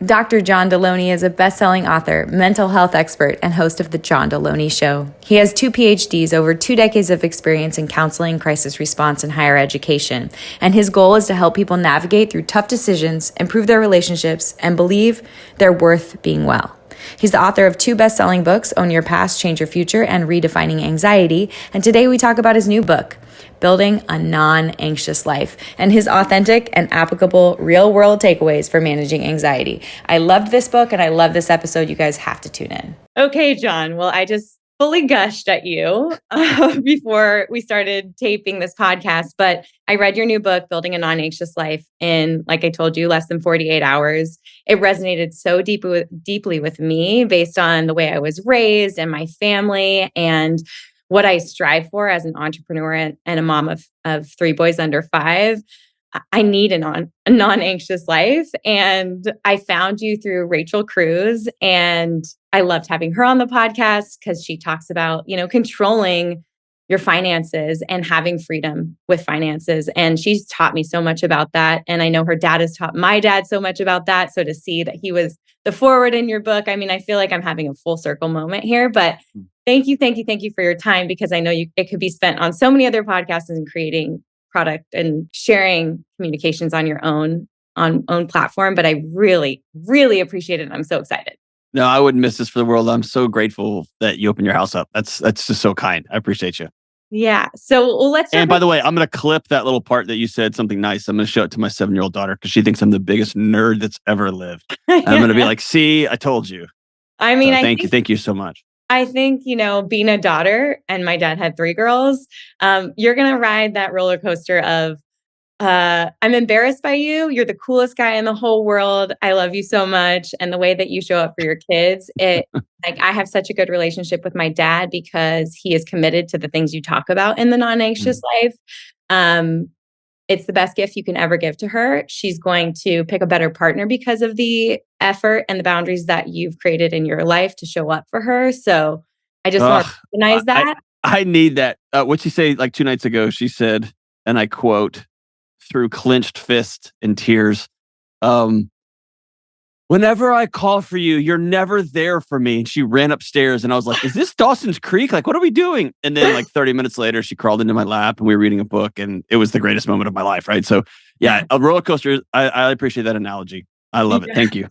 Dr. John Delony is a best-selling author, mental health expert, and host of The John Delony Show. He has 2 PhDs, over 2 decades of experience in counseling, crisis response, and higher education. And his goal is to help people navigate through tough decisions, improve their relationships, and believe they're worth being well. He's the author of 2 best-selling books, Own Your Past, Change Your Future, and Redefining Anxiety. And today we talk about his new book, Building a Non-Anxious Life, and his authentic and applicable real-world takeaways for managing anxiety. I loved this book and I love this episode. You guys have to tune in. Okay, John. Well, I just fully gushed at you before we started taping this podcast, but I read your new book, Building a Non-Anxious Life, in, like I told you, less than 48 hours. It resonated so deeply with me based on the way I was raised and my family and what I strive for as an entrepreneur and a mom of 3 boys under 5. I need a non-anxious life. And I found you through Rachel Cruz. And I loved having her on the podcast because she talks about, controlling your finances and having freedom with finances. And she's taught me so much about that. And I know her dad has taught my dad so much about that. So to see that he was the forward in your book, I feel like I'm having a full circle moment here, but thank you for your time, because I know it could be spent on so many other podcasts and creating product and sharing communications on your own platform. But I really, really appreciate it. I'm so excited. No, I wouldn't miss this for the world. I'm so grateful that you opened your house up. That's just so kind. I appreciate you. Yeah. So let's. And by the way, I'm going to clip that little part that you said something nice. I'm going to show it to my 7-year-old daughter because she thinks I'm the biggest nerd that's ever lived. I'm going to be like, see, I told you. Thank you so much. I think, being a daughter, and my dad had 3 girls, you're going to ride that roller coaster of, I'm embarrassed by you. You're the coolest guy in the whole world. I love you so much. And the way that you show up for your kids, I have such a good relationship with my dad because he is committed to the things you talk about in the non-anxious life. It's the best gift you can ever give to her. She's going to pick a better partner because of the effort and the boundaries that you've created in your life to show up for her. So I just want to recognize that. I need that. What'd she say like 2 nights ago? She said, and I quote, through clenched fist and tears, whenever I call for you, you're never there for me. And she ran upstairs and I was like, is this Dawson's Creek? Like, what are we doing? And then like 30 minutes later, she crawled into my lap and we were reading a book and it was the greatest moment of my life. Right. So yeah, a roller coaster. I appreciate that analogy. I love it. Thank you.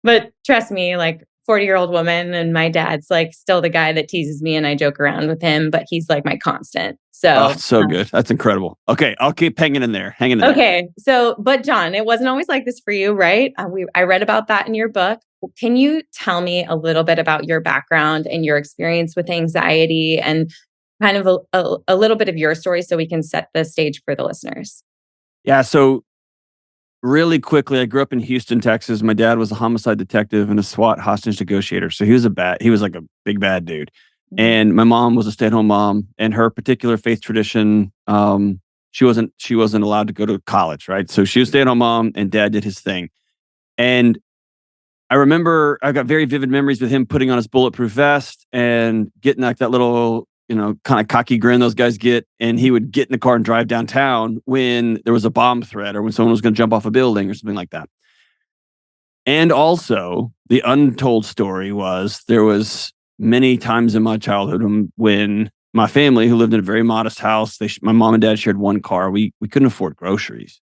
But trust me, like 40-year-old woman, and my dad's like still the guy that teases me and I joke around with him, but he's like my constant. So so good. That's incredible. Okay. I'll keep hanging in there. Okay. So, but John, it wasn't always like this for you, right? I read about that in your book. Can you tell me a little bit about your background and your experience with anxiety and kind of a little bit of your story so we can set the stage for the listeners? Yeah. So really quickly, I grew up in Houston, Texas. My dad was a homicide detective and a SWAT hostage negotiator. So he was like a big bad dude. And my mom was a stay-at-home mom, and her particular faith tradition, she wasn't allowed to go to college, right? So she was a stay-at-home mom, and dad did his thing. And I remember I got very vivid memories with him putting on his bulletproof vest and getting like that little, kind of cocky grin those guys get. And he would get in the car and drive downtown when there was a bomb threat or when someone was going to jump off a building or something like that. And also, the untold story was there was many times in my childhood when my family, who lived in a very modest house, my mom and dad shared one car. We couldn't afford groceries.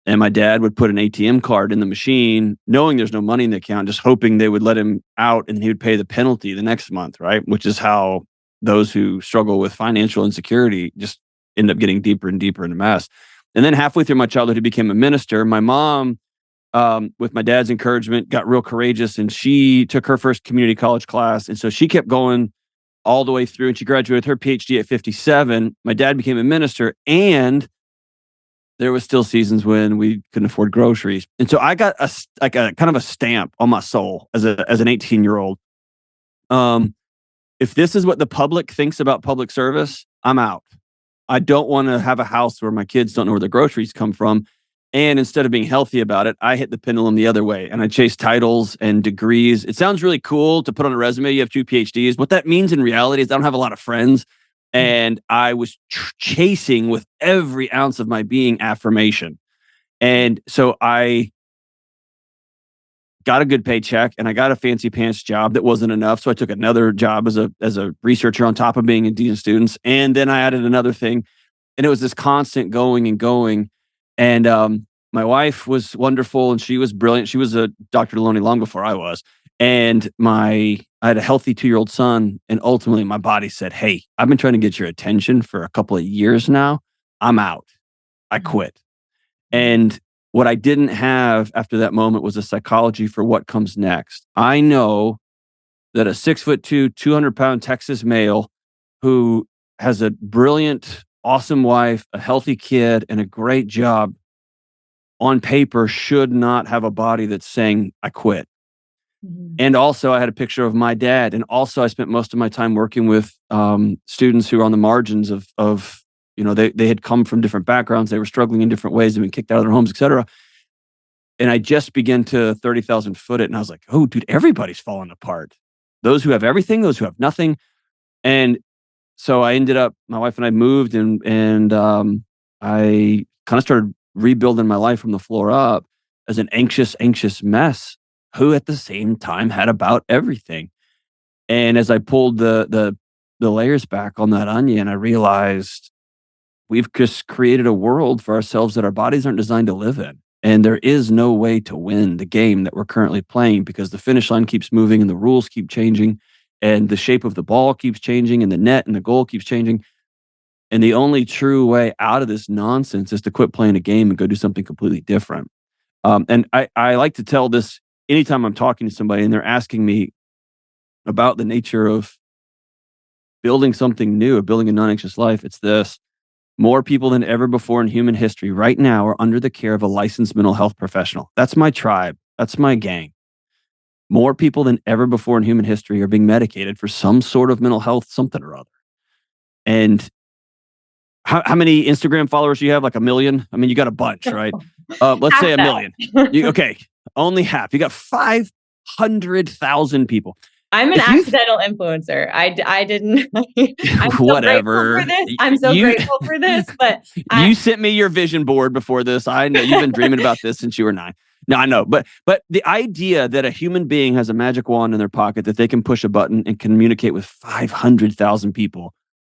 And my dad would put an ATM card in the machine, knowing there's no money in the account, just hoping they would let him out and he would pay the penalty the next month, right? Which is how those who struggle with financial insecurity just end up getting deeper and deeper into mess. And then halfway through my childhood, he became a minister. My mom, with my dad's encouragement, got real courageous, and she took her first community college class. And so she kept going all the way through, and she graduated with her PhD at 57. My dad became a minister, and there was still seasons when we couldn't afford groceries. And so I got a kind of a stamp on my soul as an 18-year-old. If this is what the public thinks about public service, I'm out. I don't want to have a house where my kids don't know where their groceries come from. And instead of being healthy about it, I hit the pendulum the other way and I chased titles and degrees. It sounds really cool to put on a resume. You have 2 PhDs. What that means in reality is I don't have a lot of friends. And I was chasing with every ounce of my being affirmation. And so I got a good paycheck, and I got a fancy pants job that wasn't enough. So I took another job as a researcher on top of being a dean of students. And then I added another thing, and it was this constant going and going. And my wife was wonderful, and she was brilliant. She was a Dr. Delony long before I was. And I had a healthy 2-year-old son. And ultimately my body said, hey, I've been trying to get your attention for a couple of years now. I'm out. I quit. And what I didn't have after that moment was a psychology for what comes next. I know that a 6'2", 200-pound Texas male who has a brilliant, awesome wife, a healthy kid, and a great job on paper should not have a body that's saying, I quit. And also I had a picture of my dad. And also I spent most of my time working with students who are on the margins of they had come from different backgrounds. They were struggling in different ways. They've been kicked out of their homes, et cetera. And I just began to 30,000 foot it. And I was like, oh, dude, everybody's falling apart. Those who have everything, those who have nothing. And so I ended up, my wife and I moved and I kind of started rebuilding my life from the floor up as an anxious mess who at the same time had about everything. And as I pulled the layers back on that onion, I realized we've just created a world for ourselves that our bodies aren't designed to live in. And there is no way to win the game that we're currently playing because the finish line keeps moving and the rules keep changing and the shape of the ball keeps changing and the net and the goal keeps changing. And the only true way out of this nonsense is to quit playing a game and go do something completely different. And I like to tell this anytime I'm talking to somebody and they're asking me about the nature of building something new, of building a non-anxious life. It's this. More people than ever before in human history right now are under the care of a licensed mental health professional. That's my tribe. That's my gang. More people than ever before in human history are being medicated for some sort of mental health, something or other. And how many Instagram followers do you have? Like 1 million? I mean, you got a bunch, right? Let's say 1 million. Okay, only half. You got 500,000 people. I'm an accidental influencer. I didn't. I'm so whatever. Grateful for this. I'm so grateful for this. But you sent me your vision board before this. I know you've been dreaming about this since you were 9. No, I know, but the idea that a human being has a magic wand in their pocket that they can push a button and communicate with 500,000 people,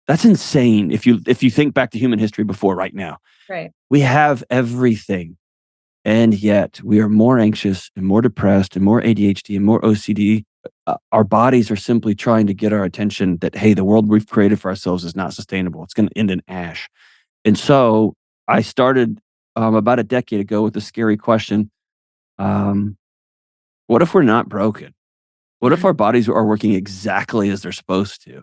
that's insane. If you think back to human history before right now, right? We have everything, and yet we are more anxious and more depressed and more ADHD and more OCD. Our bodies are simply trying to get our attention that, hey, the world we've created for ourselves is not sustainable. It's going to end in ash. And so I started about a decade ago with a scary question. What if we're not broken? What if our bodies are working exactly as they're supposed to?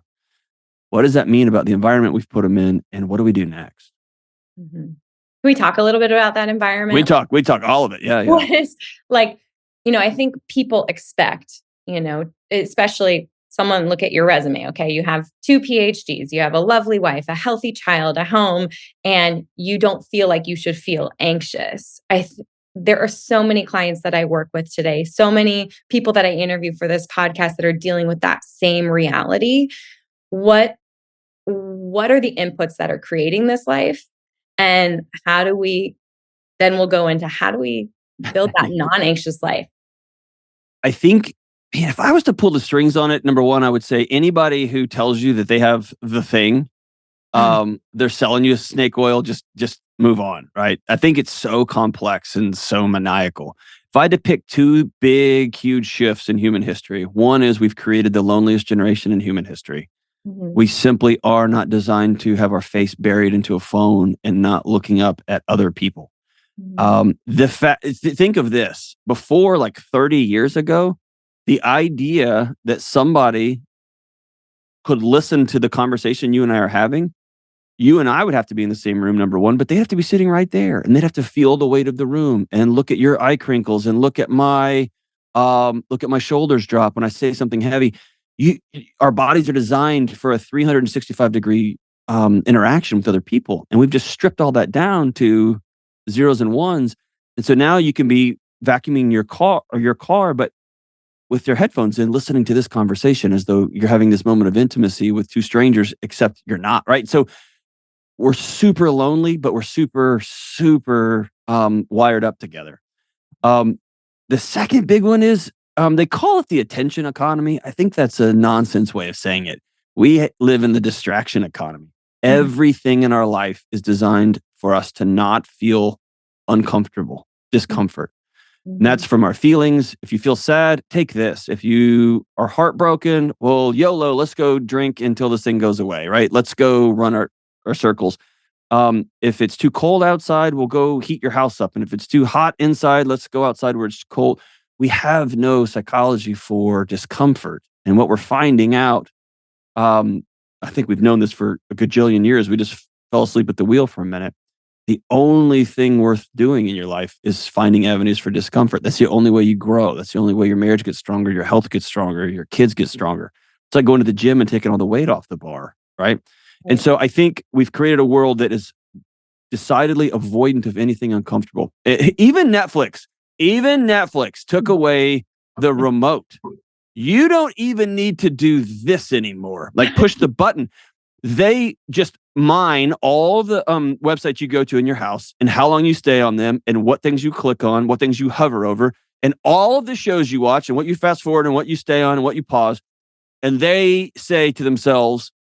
What does that mean about the environment we've put them in? And what do we do next? Can we talk a little bit about that environment? We talk all of it. Yeah. What is I think people expect, especially someone look at your resume. Okay. You have 2 PhDs, you have a lovely wife, a healthy child, a home, and you don't feel like you should feel anxious. There are so many clients that I work with today, so many people that I interview for this podcast that are dealing with that same reality. What are the inputs that are creating this life? And we'll go into how do we build that non-anxious life? I think, if I was to pull the strings on it, number one, I would say anybody who tells you that they have the thing, they're selling you snake oil, just move on, right? I think it's so complex and so maniacal. If I had to pick 2 big, huge shifts in human history, one is we've created the loneliest generation in human history. We simply are not designed to have our face buried into a phone and not looking up at other people. Think of this. Before, like 30 years ago, the idea that somebody could listen to the conversation you and I are having, you and I would have to be in the same room, number one, but they have to be sitting right there and they'd have to feel the weight of the room and look at your eye crinkles and look at my shoulders drop when I say something heavy. Our bodies are designed for a 365-degree interaction with other people. And we've just stripped all that down to zeros and ones. And so now you can be vacuuming your car, but with your headphones in, listening to this conversation as though you're having this moment of intimacy with 2 strangers, except you're not, right? So we're super lonely, but we're super, super wired up together. The second big one is they call it the attention economy. I think that's a nonsense way of saying it. We live in the distraction economy. Mhm. Everything in our life is designed for us to not feel uncomfortable, discomfort. And that's Mhm. from our feelings. If you feel sad, take this. If you are heartbroken, well, YOLO, let's go drink until this thing goes away, right? Let's go run our circles. If it's too cold outside, we'll go heat your house up. And if it's too hot inside, let's go outside where it's cold. We have no psychology for discomfort. And what we're finding out, um, I think we've known this for a gajillion years. We just fell asleep at the wheel for a minute. The only thing worth doing in your life is finding avenues for discomfort. That's the only way you grow. That's the only way your marriage gets stronger, your health gets stronger, your kids get stronger. It's like going to the gym and taking all the weight off the bar, right? And Right. so I think we've created a world that is decidedly avoidant of anything uncomfortable. Even Netflix took away the remote. You don't even need to do this anymore. Like push the button. They just mine all the websites you go to in your house and how long you stay on them and what things you click on, what things you hover over, and all of the shows you watch and what you fast forward and what you stay on and what you pause. And they say to themselves,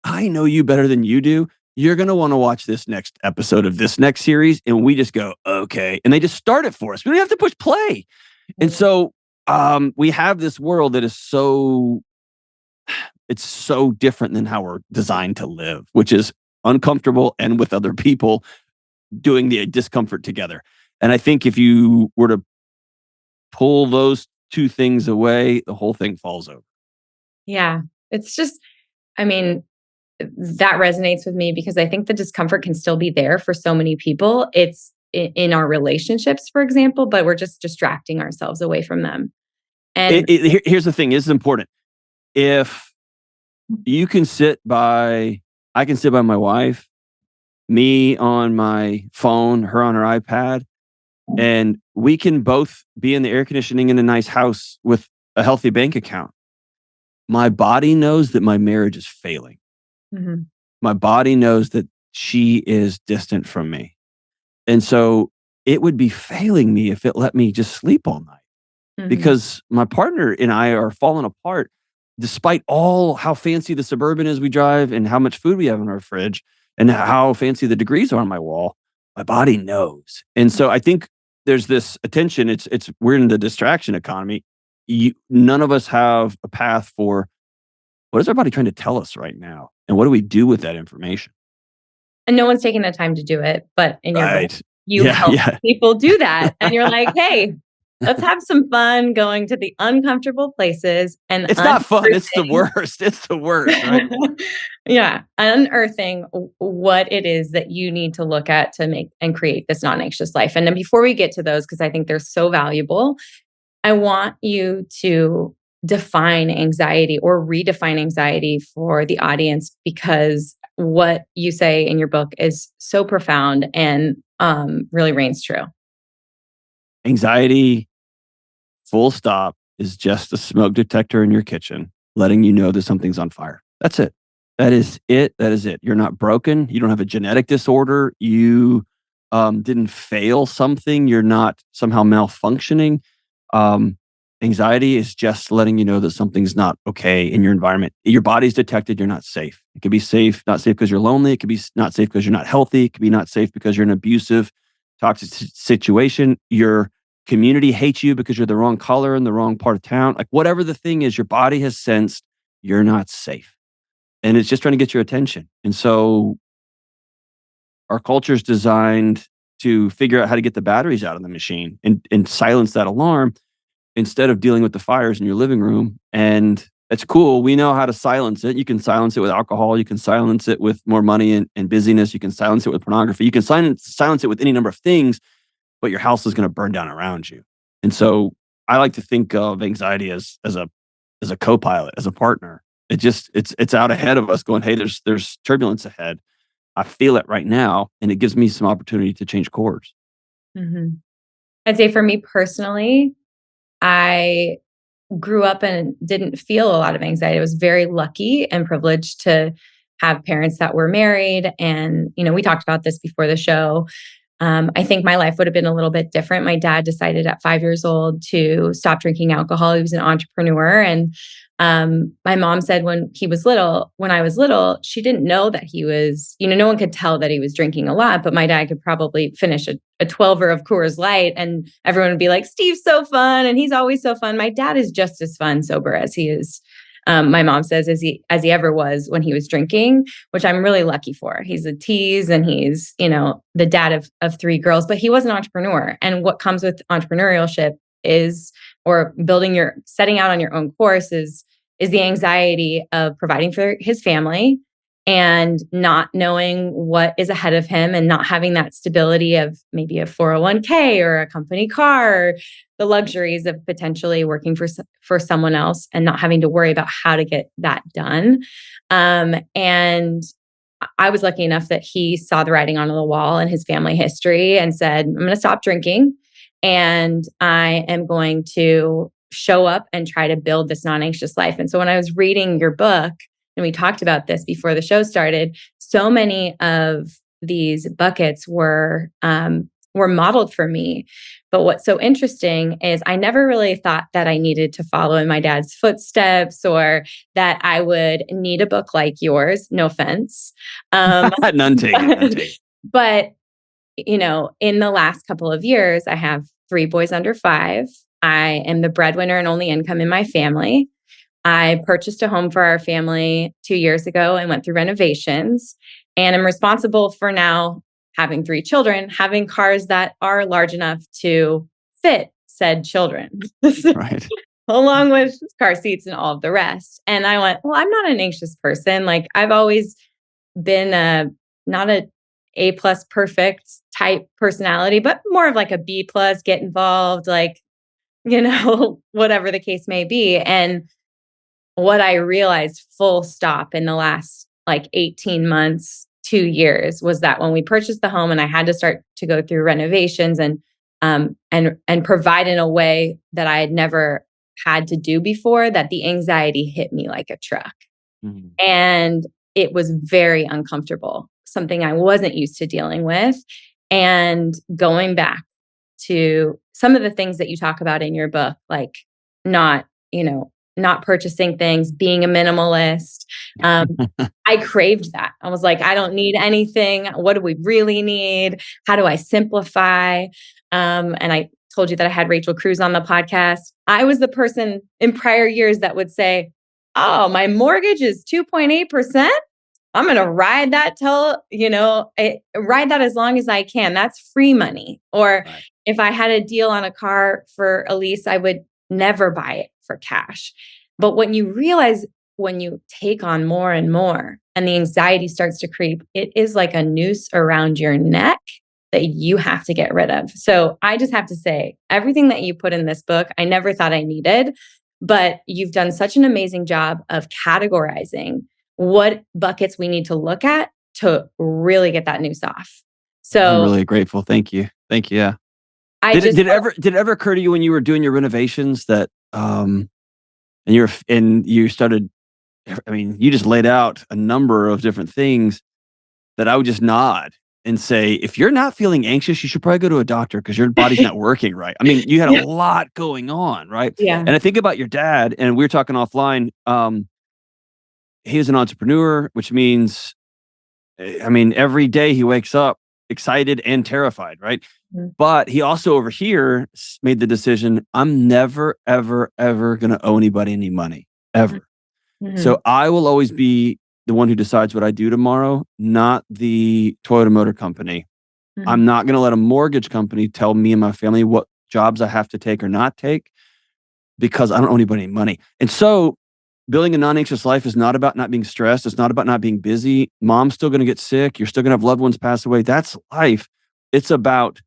I know you better than you do. You're going to want to watch this next episode of this next series. And we just go, okay. And they just start it for us. We don't have to push play. And so we have this world that is it's so different than how we're designed to live, which is uncomfortable and with other people doing the discomfort together. And I think if you were to pull those two things away, the whole thing falls over. Yeah. It's just, I mean, that resonates with me because I think the discomfort can still be there for so many people. It's in our relationships, for example, but we're just distracting ourselves away from them. And Here's the thing. This is important. If you can I can sit by my wife, me on my phone, her on her iPad, and we can both be in the air conditioning in a nice house with a healthy bank account. My body knows that my marriage is failing. Mhm. My body knows that she is distant from me. And so it would be failing me if it let me just sleep all night Mhm. because my partner and I are falling apart despite all how fancy the Suburban is we drive and how much food we have in our fridge and how fancy the degrees are on my wall. My body knows. And so I think there's this attention. We're in the distraction economy. None of us have a path for what is our body trying to tell us right now? And what do we do with that information? And no one's taking the time to do it, but in your book, Right. you Yeah. help Yeah. people do that. And you're like, "Hey, let's have some fun going to the uncomfortable places and It's not fun. It's the unearthing." worst. It's the worst, right? Yeah, unearthing what it is that you need to look at to make and create this non-anxious life. And then before we get to those, because I think they're so valuable, I want you to define anxiety or redefine anxiety for the audience because what you say in your book is so profound and really reigns true. Anxiety, full stop, is just a smoke detector in your kitchen letting you know that something's on fire. That's it. That is it. That is it. You're not broken. You don't have a genetic disorder. You didn't fail something. You're not somehow malfunctioning. Um, Anxiety is just letting you know that something's not okay in your environment. Your body's detected you're not safe. It could be safe, not safe because you're lonely. It could be not safe because you're not healthy. It could be not safe because you're in an abusive, toxic situation. Your community hates you because you're the wrong color in the wrong part of town. Like whatever the thing is, your body has sensed you're not safe. And it's just trying to get your attention. And so our culture is designed to figure out how to get the batteries out of the machine and silence that alarm instead of dealing with the fires in your living room. And it's cool. We know how to silence it. You can silence it with alcohol. You can silence it with more money and busyness. You can silence it with pornography. You can silence it with any number of things, but your house is going to burn down around you. And so I like to think of anxiety as a co-pilot, as a partner. It's out ahead of us going, hey, there's turbulence ahead. I feel it right now. And it gives me some opportunity to change course. Mhm. I'd say for me personally, I grew up and didn't feel a lot of anxiety. I was very lucky and privileged to have parents that were married. And, we talked about this before the show. I think my life would have been a little bit different. My dad decided at 5 years old to stop drinking alcohol. He was an entrepreneur. And my mom said when I was little, she didn't know that he was, no one could tell that he was drinking a lot, but my dad could probably finish a 12er of Coors Light and everyone would be like, Steve's so fun. And he's always so fun. My dad is just as fun sober as he is. My mom says as he ever was when he was drinking, which I'm really lucky for. He's a tease and he's, the dad of 3 girls, but he was an entrepreneur. And what comes with entrepreneurship or setting out on your own course is the anxiety of providing for his family and not knowing what is ahead of him and not having that stability of maybe a 401k or a company car, or the luxuries of potentially working for someone else and not having to worry about how to get that done. And I was lucky enough that he saw the writing on the wall in his family history and said, I'm going to stop drinking and I am going to show up and try to build this non-anxious life. And so when I was reading your book, and we talked about this before the show started, so many of these buckets were modeled for me. But what's so interesting is I never really thought that I needed to follow in my dad's footsteps or that I would need a book like yours. No offense. None taken. But, in the last couple of years, I have 3 boys under 5. I am the breadwinner and only income in my family. I purchased a home for our family 2 years ago and went through renovations. And I'm responsible for now having 3 children, having cars that are large enough to fit said children, Right. along with car seats and all of the rest. And I went, well, I'm not an anxious person. Like I've always been not a A+ perfect type personality, but more of like a B+, get involved, like, whatever the case may be. And what I realized full stop in the last 18 months, 2 years was that when we purchased the home and I had to start to go through renovations and provide in a way that I had never had to do before, that the anxiety hit me like a truck. Mm-hmm. And it was very uncomfortable, something I wasn't used to dealing with. And going back to some of the things that you talk about in your book, like not purchasing things, being a minimalist. I craved that. I was like, I don't need anything. What do we really need? How do I simplify? And I told you that I had Rachel Cruz on the podcast. I was the person in prior years that would say, oh, my mortgage is 2.8%. I'm going to ride that ride that as long as I can. That's free money. Or right. If I had a deal on a car for a lease, I would never buy it for cash. But when you realize, when you take on more and more and the anxiety starts to creep, it is like a noose around your neck that you have to get rid of. So I just have to say, everything that you put in this book, I never thought I needed, but you've done such an amazing job of categorizing what buckets we need to look at to really get that noose off. So I'm really grateful. Thank you. Yeah. Did it ever occur to you when you were doing your renovations that and you started, you just laid out a number of different things that I would just nod and say, if you're not feeling anxious, you should probably go to a doctor because your body's not working right. You had a lot going on, right? Yeah. And I think about your dad, and we were talking offline. He was an entrepreneur, which means, every day he wakes up excited and terrified, right? Mm-hmm. But he also over here made the decision, I'm never, ever, ever going to owe anybody any money, ever. Mm-hmm. So I will always be the one who decides what I do tomorrow, not the Toyota Motor Company. Mm-hmm. I'm not going to let a mortgage company tell me and my family what jobs I have to take or not take because I don't owe anybody any money. And so building a non-anxious life is not about not being stressed. It's not about not being busy. Mom's still going to get sick. You're still going to have loved ones pass away. That's life. It's about,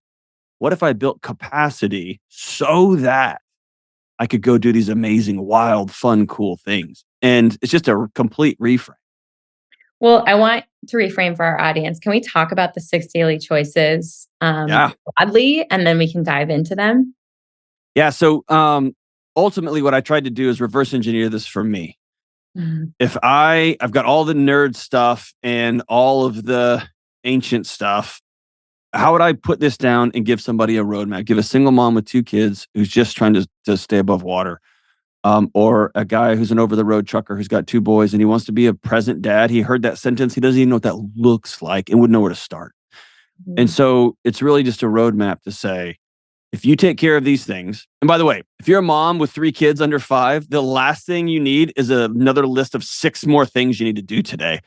what if I built capacity so that I could go do these amazing, wild, fun, cool things? And it's just a complete reframe. Well, I want to reframe for our audience. Can we talk about the 6 daily choices broadly, and then we can dive into them? Yeah. So ultimately, what I tried to do is reverse engineer this for me. Mm-hmm. If I've got all the nerd stuff and all of the ancient stuff, how would I put this down and give somebody a roadmap? Give a single mom with 2 kids who's just trying to stay above water, or a guy who's an over the road trucker who's got 2 boys and he wants to be a present dad. He heard that sentence. He doesn't even know what that looks like and wouldn't know where to start. And Mhm. so it's really just a roadmap to say, if you take care of these things, and by the way, if you're a mom with 3 kids under 5, the last thing you need is another list of 6 more things you need to do today.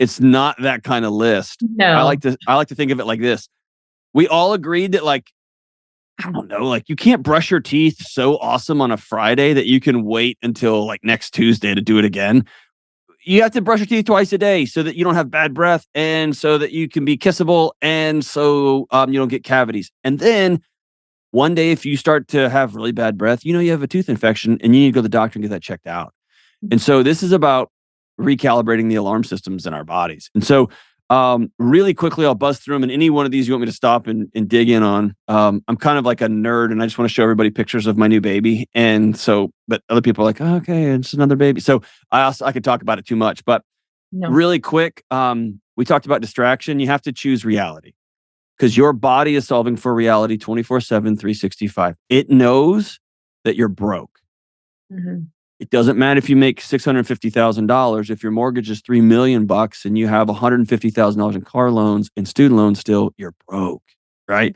It's not that kind of list. No. I like to think of it like this. We all agreed that, like, I don't know, like, you can't brush your teeth so awesome on a Friday that you can wait until like next Tuesday to do it again. You have to brush your teeth twice a day so that you don't have bad breath and so that you can be kissable and so you don't get cavities. And then one day, if you start to have really bad breath, you have a tooth infection and you need to go to the doctor and get that checked out. And so this is about recalibrating the alarm systems in our bodies. And so really quickly, I'll buzz through them. And any one of these you want me to stop and dig in on. I'm kind of like a nerd and I just want to show everybody pictures of my new baby. And so, but other people are like, oh, okay, it's another baby. So I could talk about it too much, but No. really quick, we talked about distraction. You have to choose reality because your body is solving for reality 24/7, 365. It knows that you're broke. Mhm. It doesn't matter if you make $650,000. If your mortgage is $3 million and you have $150,000 in car loans and student loans still, you're broke, right?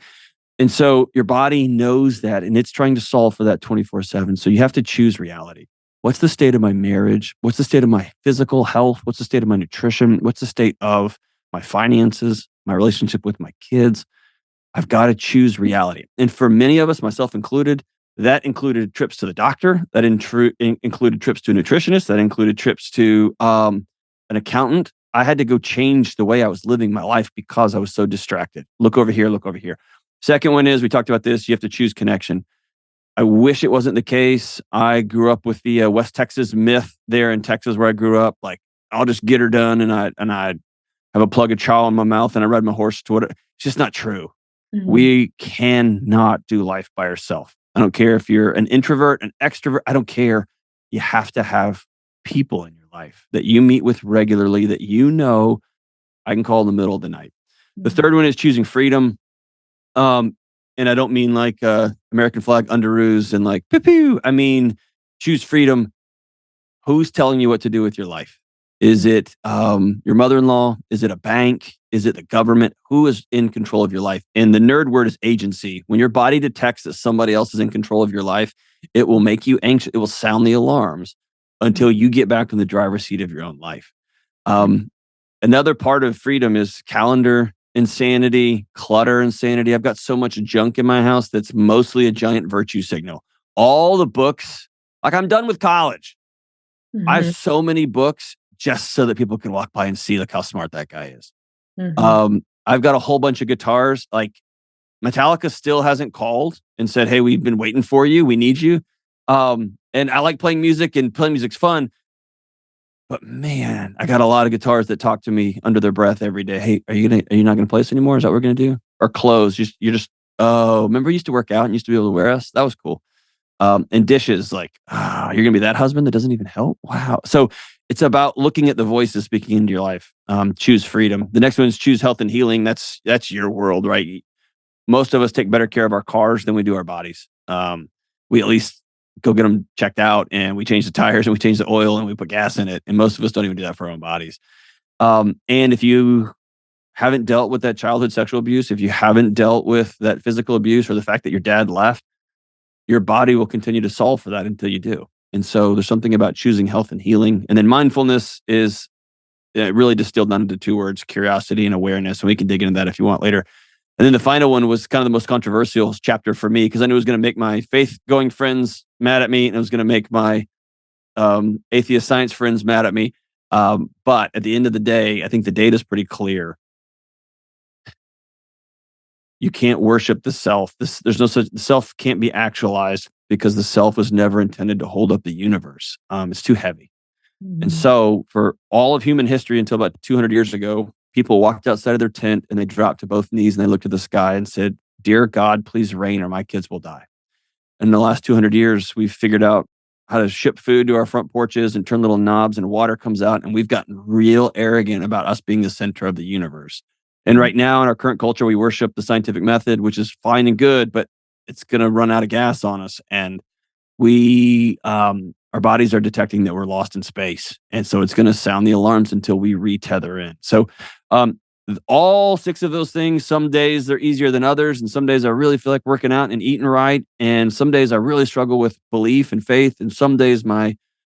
And so your body knows that and it's trying to solve for that 24/7. So you have to choose reality. What's the state of my marriage? What's the state of my physical health? What's the state of my nutrition? What's the state of my finances, my relationship with my kids? I've got to choose reality. And for many of us, myself included, that included trips to the doctor, that included trips to a nutritionist, that included trips to an accountant. I had to go change the way I was living my life because I was so distracted. Look over here, look over here. Second one is, we talked about this, you have to choose connection. I wish it wasn't the case. I grew up with the West Texas myth there in Texas where I grew up. Like, I'll just get her done and I have a plug of chow in my mouth and I ride my horse to it. It's just not true. Mhm. We cannot do life by ourselves. I don't care if you're an introvert, an extrovert. I don't care. You have to have people in your life that you meet with regularly that I can call in the middle of the night. The Mhm. third one is choosing freedom. Um, and I don't mean like American flag underoos and like pew pew. I mean, choose freedom. Who's telling you what to do with your life? Is it your mother-in-law? Is it a bank? Is it the government? Who is in control of your life? And the nerd word is agency. When your body detects that somebody else is in control of your life, it will make you anxious. It will sound the alarms until you get back in the driver's seat of your own life. Um, Another part of freedom is calendar insanity, clutter insanity. I've got so much junk in my house that's mostly a giant virtue signal. All the books, like, I'm done with college. I have Mhm. so many books just so that people can walk by and see like how smart that guy is. Mhm. I've got a whole bunch of guitars. Like, Metallica still hasn't called and said, "Hey, we've been waiting for you. We need you." And I like playing music and playing music's fun, but man, I got a lot of guitars that talk to me under their breath every day. Hey, are you not gonna play us anymore? Is that what we're gonna do? Or clothes? You're just, oh, remember you used to work out and used to be able to wear us? That was cool. And dishes, like, you're gonna be that husband that doesn't even help. Wow. So it's about looking at the voices speaking into your life. Choose freedom. The next one is choose health and healing. That's your world, right? Most of us take better care of our cars than we do our bodies. We at least go get them checked out and we change the tires and we change the oil and we put gas in it. And most of us don't even do that for our own bodies. And if you haven't dealt with that childhood sexual abuse, if you haven't dealt with that physical abuse or the fact that your dad left, your body will continue to solve for that until you do. And so there's something about choosing health and healing. And then mindfulness is really distilled down into 2 words: curiosity and awareness. And we can dig into that if you want later. And then the final one was kind of the most controversial chapter for me because I knew it was going to make my faith going friends mad at me and it was going to make my atheist science friends mad at me. But at the end of the day, I think the data is pretty clear. You can't worship the self. There's no such, the self can't be actualized because the self was never intended to hold up the universe. It's too heavy. And Mhm. so for all of human history until about 200 years ago, people walked outside of their tent and they dropped to both knees and they looked at the sky and said, "Dear God, please rain or my kids will die." In the last 200 years, we've figured out how to ship food to our front porches and turn little knobs and water comes out. And we've gotten real arrogant about us being the center of the universe. And right now in our current culture, we worship the scientific method, which is fine and good, but it's going to run out of gas on us. And our bodies are detecting that we're lost in space. And so it's going to sound the alarms until we retether in. So, all 6 of those things, some days they're easier than others. And some days I really feel like working out and eating right. And some days I really struggle with belief and faith. And some days I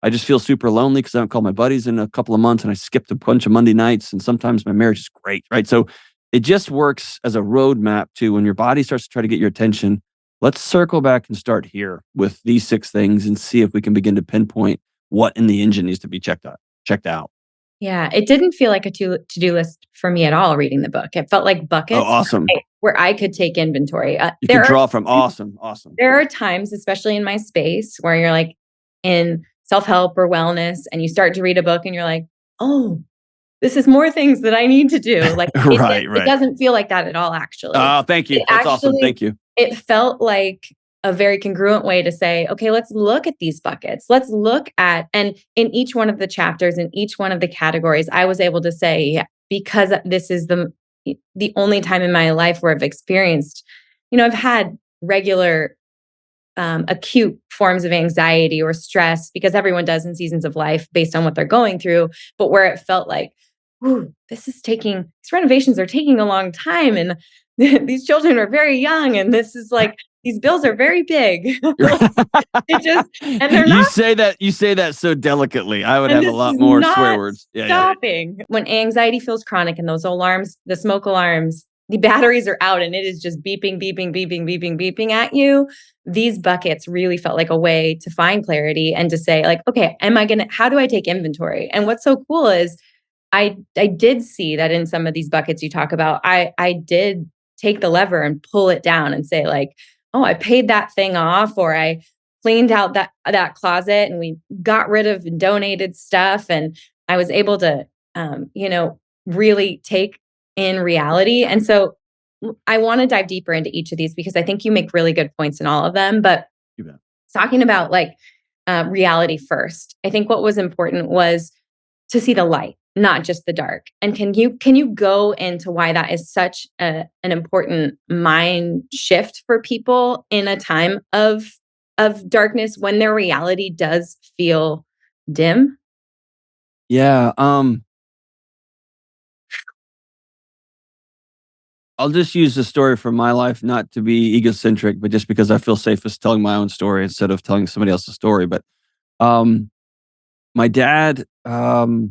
just feel super lonely because I haven't called my buddies in a couple of months and I skipped a bunch of Monday nights. And sometimes my marriage is great, right? So it just works as a roadmap to when your body starts to try to get your attention. Let's circle back and start here with these 6 things and see if we can begin to pinpoint what in the engine needs to be checked out. Yeah, it didn't feel like a to-do list for me at all reading the book. It felt like Oh, buckets awesome. where I could take inventory. You can draw from. Awesome. There are times, especially in my space, where you're like in self-help or wellness and you start to read a book and you're like, oh, this is more things that I need to do. Like Right. it doesn't feel like that at all, actually. Oh, thank you. That's awesome. Thank you. It felt like a very congruent way to say, okay, let's look at these buckets. Let's look at, and in each one of the chapters, in each one of the categories, I was able to say, yeah, because this is the only time in my life where I've experienced, I've had regular acute forms of anxiety or stress, because everyone does in seasons of life based on what they're going through, but where it felt like, ooh, these renovations are taking a long time, and these children are very young, and this is like, these bills are very big. And they're you not say that so delicately. I would have a lot more swear words. Stopping. Yeah. When anxiety feels chronic and those alarms, the smoke alarms, the batteries are out and it is just beeping, beeping, beeping, beeping, beeping at you. These buckets really felt like a way to find clarity and to say, like, okay, how do I take inventory? And what's so cool is I did see that in some of these buckets you talk about, I did take the lever and pull it down and say, like, oh, I paid that thing off, or I cleaned out that closet and we got rid of and donated stuff. And I was able to, really take in reality. And so I want to dive deeper into each of these because I think you make really good points in all of them. But You bet. talking about reality first, I think what was important was to see the light, not just the dark. And can you go into why that is such an important mind shift for people in a time of darkness when their reality does feel dim? Yeah. I'll just use the story from my life, not to be egocentric, but just because I feel safest telling my own story instead of telling somebody else's story. But my dad, the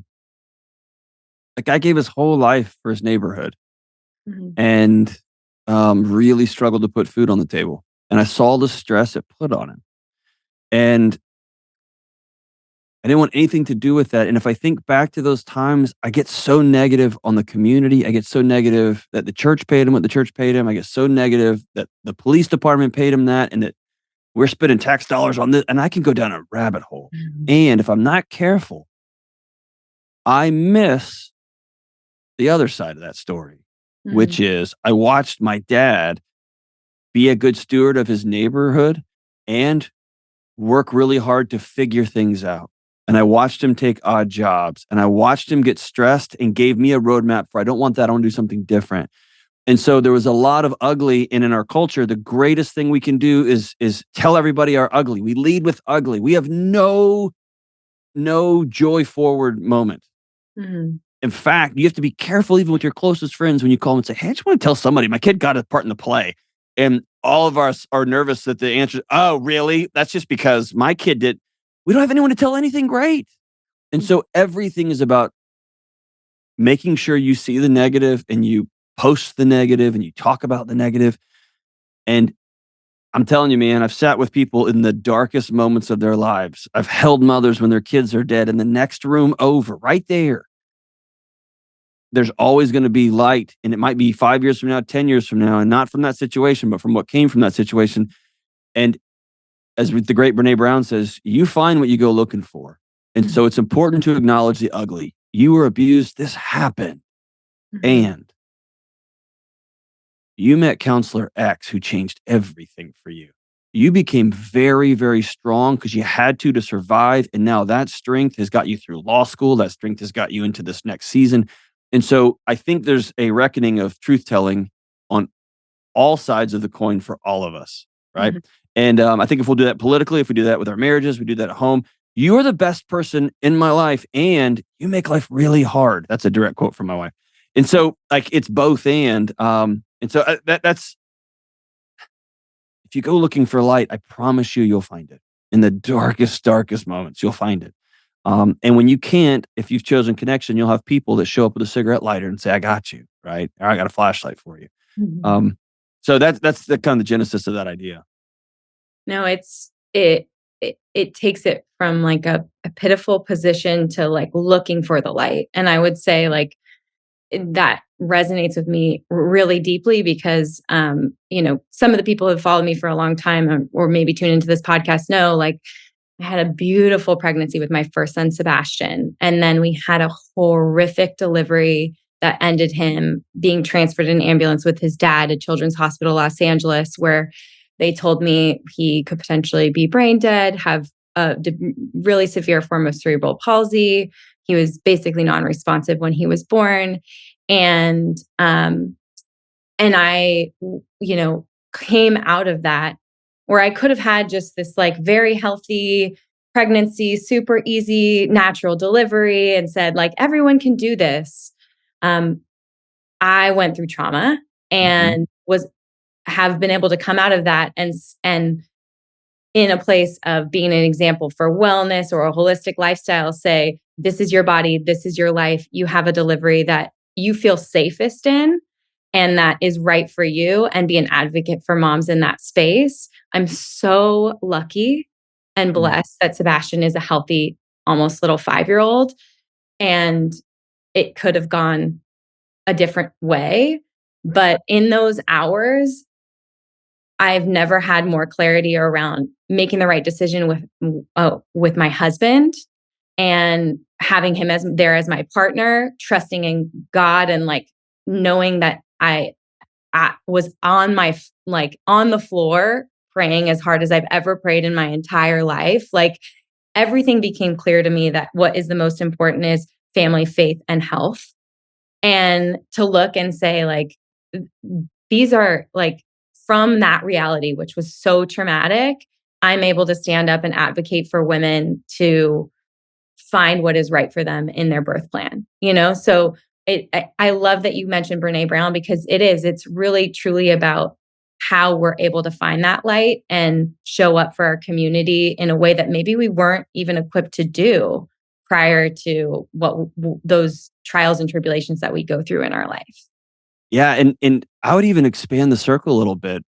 guy gave his whole life for his neighborhood and really struggled to put food on the table. And I saw the stress it put on him. And I didn't want anything to do with that. And if I think back to those times, I get so negative on the community. I get so negative that the church paid him what the church paid him. I get so negative that the police department paid him that, and that we're spending tax dollars on this. And I can go down a rabbit hole. And if I'm not careful, I miss the other side of that story, which is I watched my dad be a good steward of his neighborhood and work really hard to figure things out. And I watched him take odd jobs, and I watched him get stressed and gave me a roadmap for, I don't want that. I want to do something different. And so there was a lot of ugly. And in our culture, the greatest thing we can do is tell everybody our ugly. We lead with ugly. We have no joy forward moment. In fact, you have to be careful even with your closest friends when you call them and say, hey, I just want to tell somebody my kid got a part in the play. And all of us are nervous that the answer, oh, really? That's just because my kid did. We don't have anyone to tell anything great. And so everything is about making sure you see the negative and you post the negative and you talk about the negative. And I'm telling you, man, I've sat with people in the darkest moments of their lives. I've held mothers when their kids are dead in the next room over, right there. There's always going to be light. And it might be 5 years from now, 10 years from now, and not from that situation, but from what came from that situation. And as the great Brene Brown says, you find what you go looking for. And so it's important to acknowledge the ugly. You were abused. This happened. And you met Counselor X who changed everything for you. You became very, very strong because you had to survive. And now that strength has got you through law school. That strength has got you into this next season. And so I think there's a reckoning of truth telling on all sides of the coin for all of us, right? Mhm. And I think if we'll do that politically, if we do that with our marriages, we do that at home, you are the best person in my life and you make life really hard. That's a direct quote from my wife. And so like it's both and so that's if you go looking for light, I promise you, you'll find it in the darkest moments. You'll find it. And when you can't, if you've chosen connection, you'll have people that show up with a cigarette lighter and say, "I got you," right? Or I got a flashlight for you. Mhm. Um, so that's the kind of the genesis of that idea. No, it takes it from like a pitiful position to like looking for the light. And I would say like that resonates with me really deeply because some of the people who have followed me for a long time or maybe tune into this podcast know like I had a beautiful pregnancy with my first son, Sebastian. And then we had a horrific delivery that ended him being transferred in an ambulance with his dad at Children's Hospital, Los Angeles, where they told me he could potentially be brain dead, have a really severe form of cerebral palsy. He was basically non-responsive when he was born. And I, came out of that where I could have had just this like very healthy pregnancy, super easy, natural delivery, and said, like, everyone can do this. Um, I went through trauma Mhm. and have been able to come out of that and in a place of being an example for wellness or a holistic lifestyle, say, this is your body, this is your life. You have a delivery that you feel safest in and that is right for you, and be an advocate for moms in that space. I'm so lucky and Mm. blessed that Sebastian is a healthy, almost little 5-year-old. And it could have gone a different way. But in those hours, I've never had more clarity around making the right decision with my husband and having him as my partner, trusting in God and like knowing that I was on the floor praying as hard as I've ever prayed in my entire life. Like everything became clear to me that what is the most important is family, faith, and health. And to look and say, like, these are like from that reality, which was so traumatic, I'm able to stand up and advocate for women to find what is right for them in their birth plan. So I love that you mentioned Brene Brown because it's really truly about how we're able to find that light and show up for our community in a way that maybe we weren't even equipped to do prior to those trials and tribulations that we go through in our life. Yeah, and I would even expand the circle a little bit.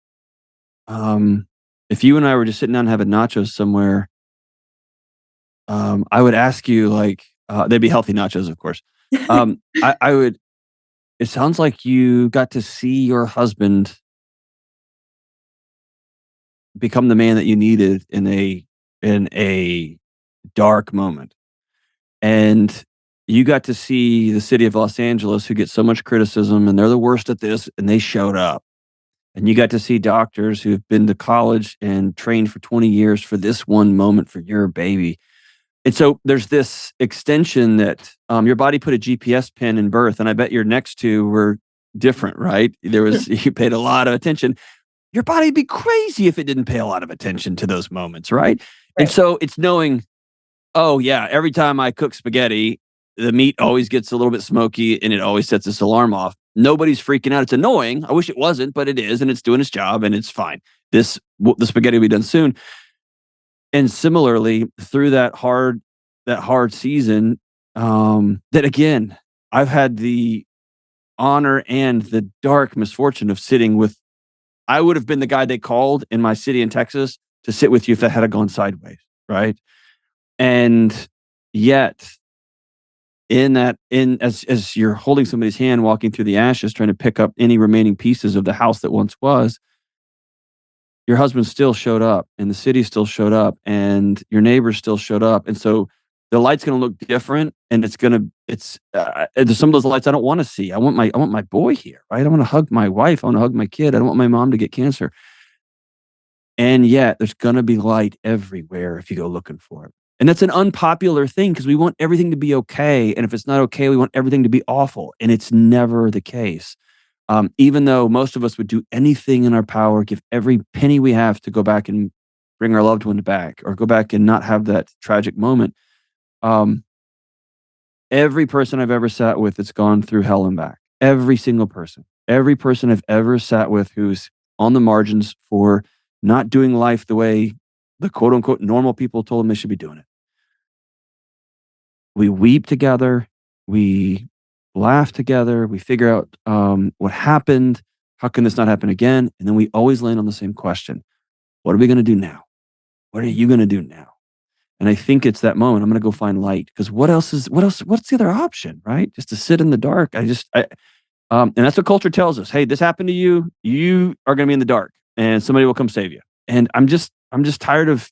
Um, if you and I were just sitting down having nachos somewhere, I would ask you like, they'd be healthy nachos, of course. I would. It sounds like you got to see your husband become the man that you needed in a dark moment, and you got to see the city of Los Angeles, who gets so much criticism, and they're the worst at this, and they showed up. And you got to see doctors who've been to college and trained for 20 years for this one moment for your baby. And so there's this extension that your body put a GPS pin in birth, and I bet your next two were different, right? There was you paid a lot of attention. Your body'd be crazy if it didn't pay a lot of attention to those moments, right? And Right. so it's knowing, oh yeah, every time I cook spaghetti, the meat always gets a little bit smoky and it always sets this alarm off. Nobody's freaking out. It's annoying. I wish it wasn't, but it is, and it's doing its job, and it's fine. The spaghetti will be done soon. And similarly, through that hard season, that again, I've had the honor and the dark misfortune of sitting with. I would have been the guy they called in my city in Texas to sit with you if that had gone sideways, right? And yet, as you're holding somebody's hand, walking through the ashes, trying to pick up any remaining pieces of the house that once was, your husband still showed up and the city still showed up and your neighbors still showed up. And so the light's going to look different and there's some of those lights I don't want to see. I want my boy here, right? I want to hug my wife. I want to hug my kid. I don't want my mom to get cancer. And yet there's going to be light everywhere if you go looking for it. And that's an unpopular thing because we want everything to be okay. And if it's not okay, we want everything to be awful. And it's never the case. Even though most of us would do anything in our power, give every penny we have to go back and bring our loved one back or go back and not have that tragic moment. Um, every person I've ever sat with that's gone through hell and back, every single person, every person I've ever sat with who's on the margins for not doing life the way the quote unquote normal people told them they should be doing it. We weep together. We laugh together. We figure out what happened. How can this not happen again? And then we always land on the same question. What are we going to do now? What are you going to do now? And I think it's that moment. I'm going to go find light because what's the other option, right? Just to sit in the dark. And that's what culture tells us. Hey, this happened to you. You are going to be in the dark and somebody will come save you. And I'm just tired of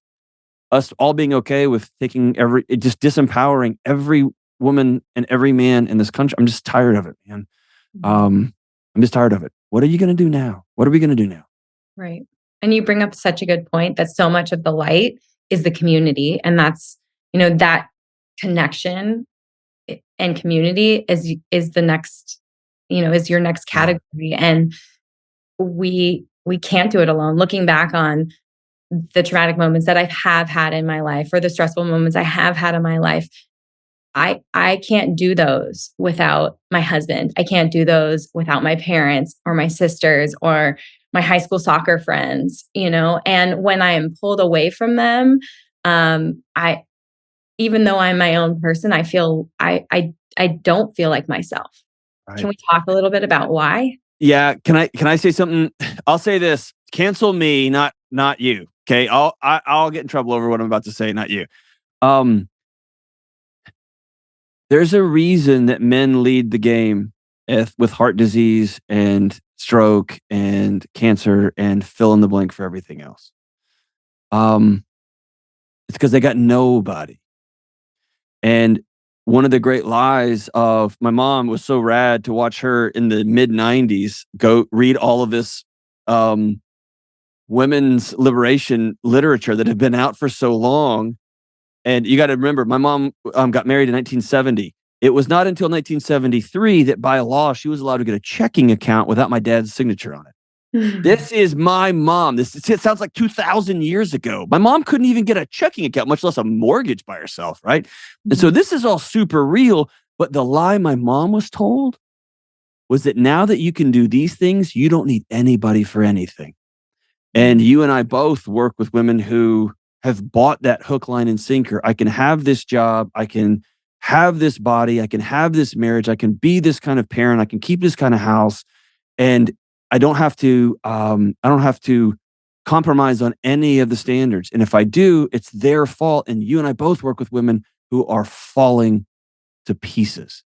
us all being okay with just disempowering every woman and every man in this country. I'm just tired of it, man. I'm just tired of it. What are you going to do now? What are we going to do now? Right. And you bring up such a good point that so much of the light is the community. And that's, that connection and community is the next, is your next category. And we can't do it alone. Looking back on the traumatic moments that I have had in my life or the stressful moments I have had in my life, I can't do those without my husband. I can't do those without my parents or my sisters or my high school soccer friends, and when I am pulled away from them, even though I'm my own person, I feel I don't feel like myself. Right. Can we talk a little bit about why? Yeah. Can I say something? I'll say this. Cancel me, not you. Okay. I'll get in trouble over what I'm about to say, not you. There's a reason that men lead the game with heart disease and stroke and cancer and fill in the blank for everything else. It's because they got nobody. And one of the great lies of my mom was so rad to watch her in the mid 90s go read all of this women's liberation literature that had been out for so long. And you got to remember, my mom got married in 1970. It was not until 1973 that by law, she was allowed to get a checking account without my dad's signature on it. This is my mom. It sounds like 2,000 years ago. My mom couldn't even get a checking account, much less a mortgage by herself, right? And so this is all super real. But the lie my mom was told was that now that you can do these things, you don't need anybody for anything. And you and I both work with women who have bought that hook, line, and sinker. I can have this job. I can have this body. I can have this marriage. I can be this kind of parent. I can keep this kind of house. And I don't have to compromise on any of the standards. And if I do, it's their fault. And you and I both work with women who are falling to pieces.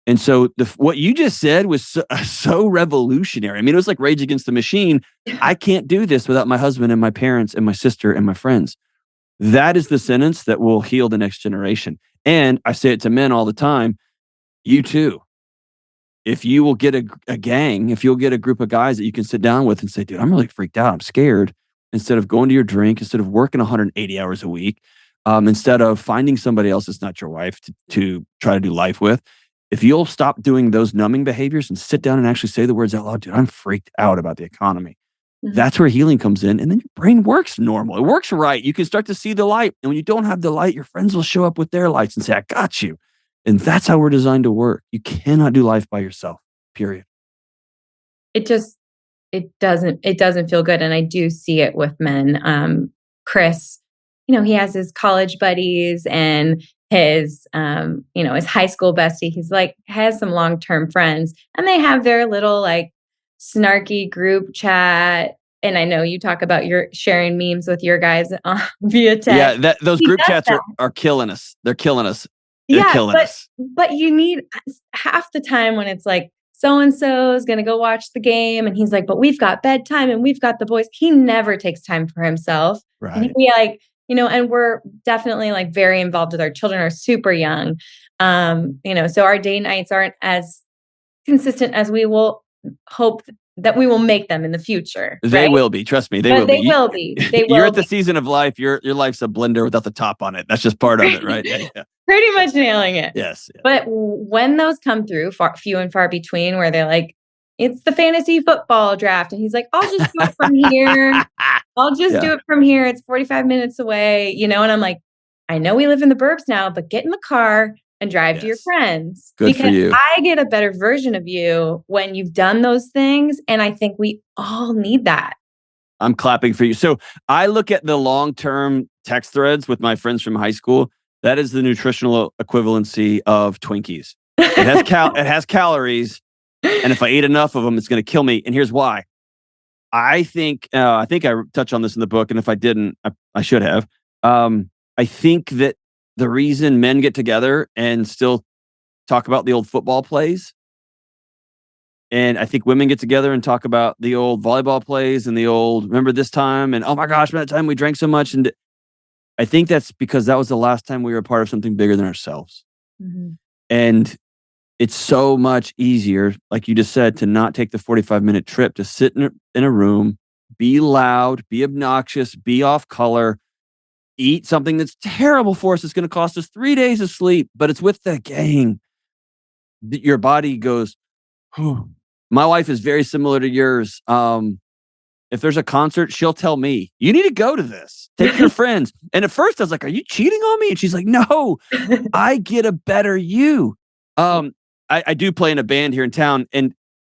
And so what you just said was so revolutionary. I mean, it was like Rage Against the Machine. I can't do this without my husband and my parents and my sister and my friends. That is the sentence that will heal the next generation. And I say it to men all the time, you too. If you will get a gang, if you'll get a group of guys that you can sit down with and say, dude, I'm really freaked out. I'm scared. Instead of going to your drink, instead of working 180 hours a week, instead of finding somebody else that's not your wife to try to do life with, if you'll stop doing those numbing behaviors and sit down and actually say the words out loud, dude, I'm freaked out about the economy. That's where healing comes in. And then your brain works normal. It works right. You can start to see the light. And when you don't have the light, your friends will show up with their lights and say, I got you. And that's how we're designed to work. You cannot do life by yourself, period. It doesn't feel good. And I do see it with men. Chris, he has his college buddies and his high school bestie. He's has some long-term friends and they have their little snarky group chat. And I know you talk about your sharing memes with your guys via text. Yeah, those group chats are killing us. They're killing us. But you need half the time when it's so-and-so is going to go watch the game. And he's like, but we've got bedtime and we've got the boys. He never takes time for himself. Right. And and we're definitely very involved with our children are super young. So our day nights aren't as consistent as we will hope that we will make them in the future. They right? will be. Trust me, they But will they be. will be. They You're will at the be. season of life. Your life's a blender without the top on it. That's just part of it, right? Yeah. Pretty much nailing it. Yes. Yeah. But when those come through, few and far between, where they're like, it's the fantasy football draft. And he's like, I'll just do it from here. I'll just do it from here. It's 45 minutes away, And I'm like, I know we live in the burbs now, but get in the car and drive to your friends. Good for you. I get a better version of you when you've done those things. And I think we all need that. I'm clapping for you. So I look at the long-term text threads with my friends from high school. That is the nutritional equivalency of Twinkies. It has calories. And if I eat enough of them, it's going to kill me. And here's why. I think I touched on this in the book. And if I didn't, I should have. I think that the reason men get together and still talk about the old football plays, and I think women get together and talk about the old volleyball plays and the old, remember this time? And oh my gosh, remember that time we drank so much? And I think that's because that was the last time we were a part of something bigger than ourselves. Mm-hmm. And it's so much easier, like you just said, to not take the 45-minute trip, to sit in a room, be loud, be obnoxious, be off color, eat something that's terrible for us. It's going to cost us 3 days of sleep, but it's with the gang. Your body goes, whew. My wife is very similar to yours. If there's a concert, she'll tell me, you need to go to this. Take your friends. And at first I was like, are you cheating on me? And she's like, no, I get a better you. I do play in a band here in town, and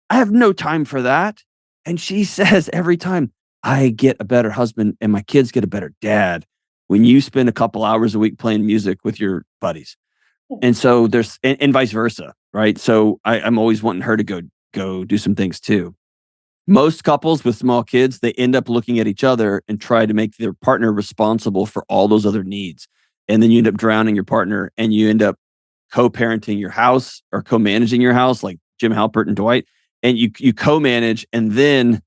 I have no time for that. And she says every time, I get a better husband and my kids get a better dad when you spend a couple hours a week playing music with your buddies. And so there's, and vice versa, right? So I'm always wanting her to go do some things too. Most couples with small kids, they end up looking at each other and try to make their partner responsible for all those other needs. And then you end up drowning your partner, and you end up co-parenting your house or co-managing your house, like Jim Halpert and Dwight. And you co-manage, and then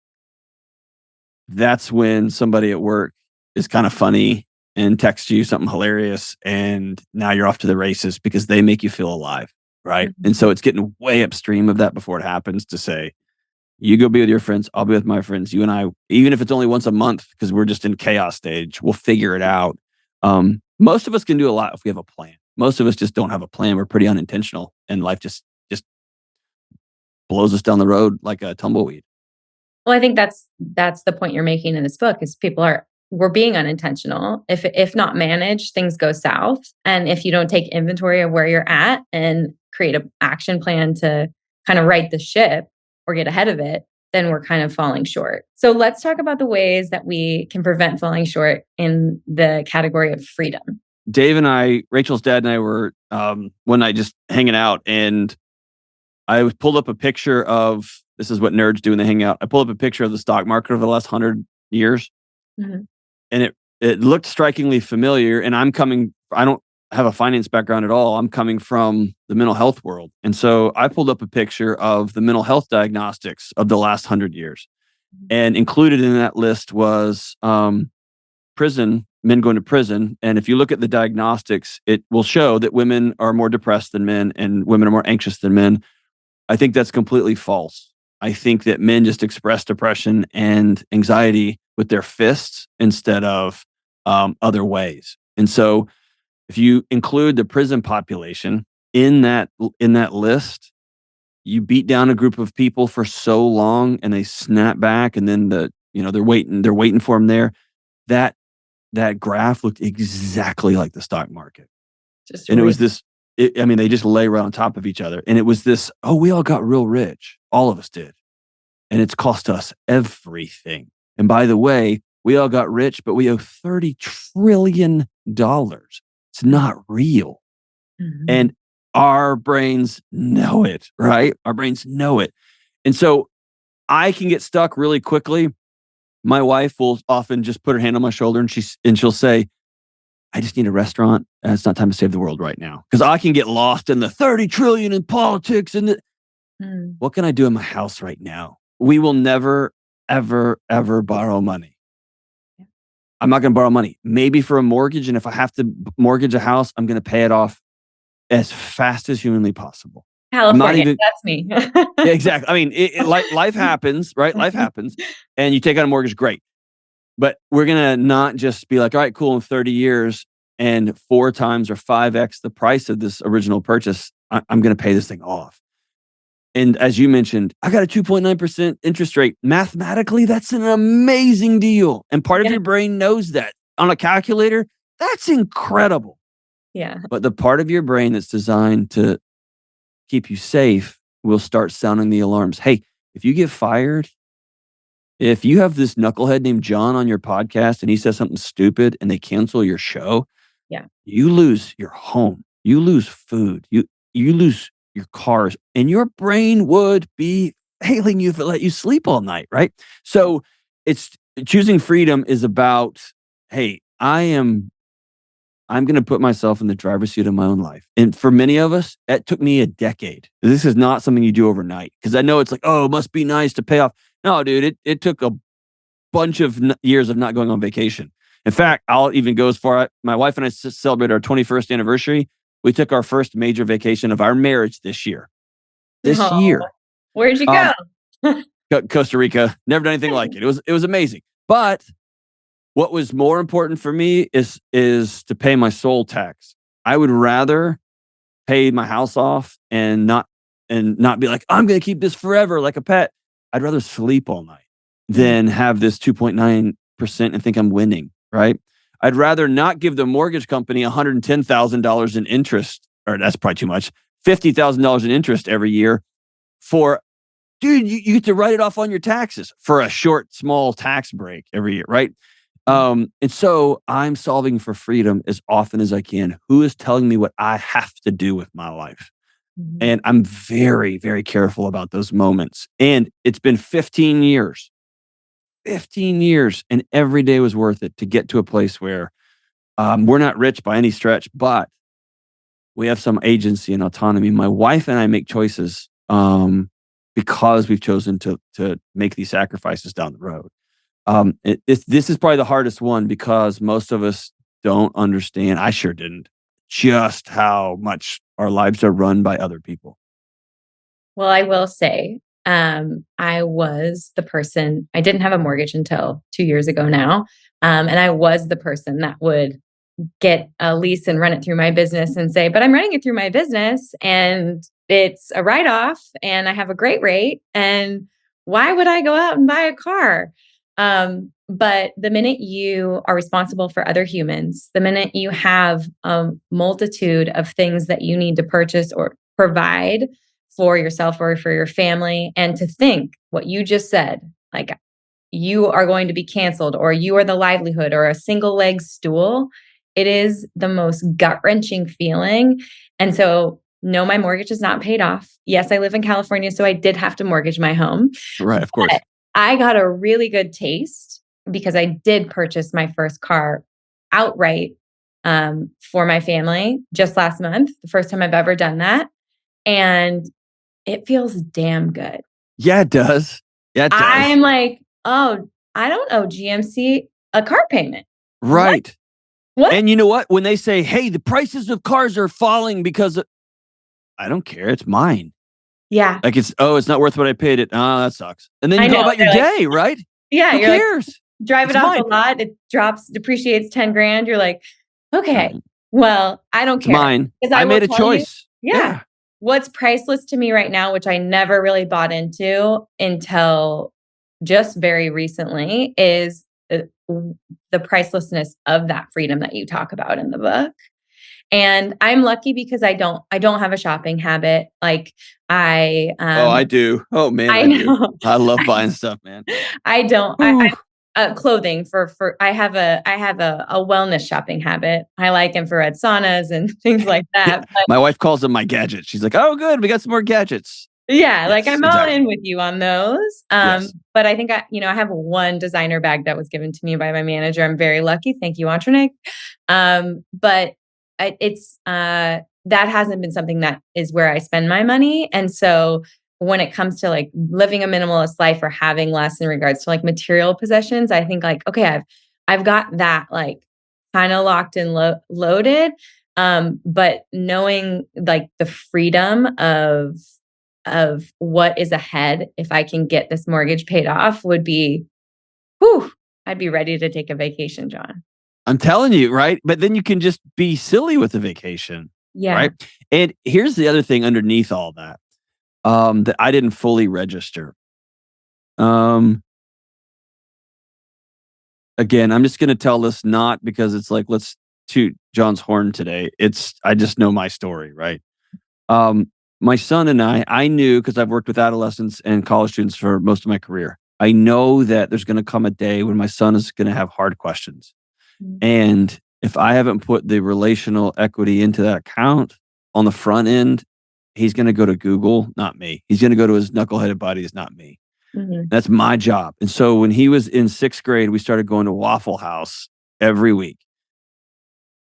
that's when somebody at work is kind of funny and texts you something hilarious, and now you're off to the races because they make you feel alive, right? Mm-hmm. And so it's getting way upstream of that before it happens to say, you go be with your friends, I'll be with my friends. You and I, even if it's only once a month, because we're just in chaos stage, we'll figure it out. Most of us can do a lot if we have a plan. Most of us just don't have a plan. We're pretty unintentional, and life just blows us down the road like a tumbleweed. Well, I think that's the point you're making in this book, is we're being unintentional. If not managed, things go south. And if you don't take inventory of where you're at and create an action plan to kind of right the ship or get ahead of it, then we're kind of falling short. So let's talk about the ways that we can prevent falling short in the category of freedom. Dave and I, Rachel's dad and I were one night just hanging out, and I pulled up a picture of, this is what nerds do when they hang out. I pulled up a picture of the stock market over the last 100 years. Mm-hmm. And it looked strikingly familiar. And I don't have a finance background at all. I'm coming from the mental health world. And so I pulled up a picture of the mental health diagnostics of the last 100 years. Mm-hmm. And included in that list was men going to prison. And if you look at the diagnostics, it will show that women are more depressed than men and women are more anxious than men. I think that's completely false. I think that men just express depression and anxiety with their fists instead of other ways. And so if you include the prison population in that list, you beat down a group of people for so long and they snap back, and then they're waiting for them there. That graph looked exactly like the stock market. It was this, they just lay right on top of each other. And it was this, we all got real rich. All of us did. And it's cost us everything. And by the way, we all got rich, but we owe $30 trillion. It's not real. Mm-hmm. And our brains know it, right? Our brains know it. And so I can get stuck really quickly. My wife will often just put her hand on my shoulder and she'll say, I just need a restaurant, and it's not time to save the world right now. Because I can get lost in the 30 trillion in politics and what can I do in my house right now? We will never, ever, ever borrow money. I'm not going to borrow money. Maybe for a mortgage, and if I have to mortgage a house, I'm going to pay it off as fast as humanly possible. California, that's me. Yeah, exactly. I mean, life happens, right? Life happens, and you take out a mortgage, great. But we're gonna not just be like, all right, cool. In 30 years and 4 times or 5x the price of this original purchase, I'm gonna pay this thing off. And as you mentioned, I got a 2.9% interest rate. Mathematically, that's an amazing deal. And part of Yeah. your brain knows that. On a calculator, that's incredible. Yeah. But the part of your brain that's designed to keep you safe will start sounding the alarms. Hey, if you get fired, if you have this knucklehead named John on your podcast and he says something stupid and they cancel your show, Yeah. you lose your home, you lose food, you lose your cars, and your brain would be failing you if it let you sleep all night, right? So it's choosing freedom is about, hey, I'm going to put myself in the driver's seat of my own life. And for many of us, it took me a decade. This is not something you do overnight because I know it's like, oh, it must be nice to pay off. No, dude, it took a bunch of years of not going on vacation. In fact, I'll even go as far. My wife and I celebrated our 21st anniversary. We took our first major vacation of our marriage this year. This year. Where'd you go? Costa Rica. Never done anything like it. It was amazing. But what was more important for me is to pay my soul tax. I would rather pay my house off and not be like, I'm going to keep this forever like a pet. I'd rather sleep all night than have this 2.9% and think I'm winning, right? I'd rather not give the mortgage company $110,000 in interest, or that's probably too much, $50,000 in interest every year for, dude, you get to write it off on your taxes for a short, small tax break every year, right? And so I'm solving for freedom as often as I can. Who is telling me what I have to do with my life? And I'm very, very careful about those moments. And it's been 15 years, and every day was worth it to get to a place where we're not rich by any stretch, but we have some agency and autonomy. My wife and I make choices because we've chosen to make these sacrifices down the road. This is probably the hardest one because most of us don't understand. I sure didn't. Just how much our lives are run by other people. Well, I will say, I was the person, I didn't have a mortgage until 2 years ago now. And I was the person that would get a lease and run it through my business and say, but I'm running it through my business and it's a write-off and I have a great rate. And why would I go out and buy a car? But the minute you are responsible for other humans, the minute you have a multitude of things that you need to purchase or provide for yourself or for your family, and to think what you just said, like you are going to be canceled or you are the livelihood or a single leg stool, it is the most gut wrenching feeling. And so, no, my mortgage is not paid off. Yes, I live in California, so I did have to mortgage my home. Right, of course. I got a really good taste because I did purchase my first car outright for my family just last month, the first time I've ever done that. And it feels damn good. Yeah, it does. Yeah, it does. I'm like, oh, I don't owe GMC a car payment. Right. What? And you know what? When they say, hey, the prices of cars are falling because I don't care. It's mine. Yeah. Like it's not worth what I paid it. Oh, that sucks. And then you go about your day, right? Yeah. Who cares? Like, drive it off a lot. It depreciates 10 grand. You're like, okay, well, I don't care. It's mine. I made a choice. Yeah. What's priceless to me right now, which I never really bought into until just very recently, is the pricelessness of that freedom that you talk about in the book. And I'm lucky because I don't have a shopping habit. Like I do. Oh man, I do. I love buying stuff, man. I don't. Clothing for I have a wellness shopping habit. I like infrared saunas and things like that. But my wife calls them my gadgets. She's like, "Oh, good, we got some more gadgets." Yeah, like I'm all in with you on those. But I think I have one designer bag that was given to me by my manager. I'm very lucky. Thank you, Entrenick. But it's that hasn't been something that is where I spend my money, and so when it comes to like living a minimalist life or having less in regards to like material possessions, I think like, okay, I've got that like kind of locked and loaded. But knowing like the freedom of what is ahead, if I can get this mortgage paid off, would be, whew, I'd be ready to take a vacation, John. I'm telling you, right? But then you can just be silly with the vacation, Yeah. right? And here's the other thing underneath all that, that I didn't fully register. Again, I'm just going to tell this not because it's like, let's toot John's horn today. I just know my story, right? My son and I knew, because I've worked with adolescents and college students for most of my career. I know that there's going to come a day when my son is going to have hard questions. And if I haven't put the relational equity into that account on the front end, he's going to go to Google, not me. He's going to go to his knuckleheaded buddies, not me. That's my job. And so when he was in 6th grade, we started going to Waffle House every week.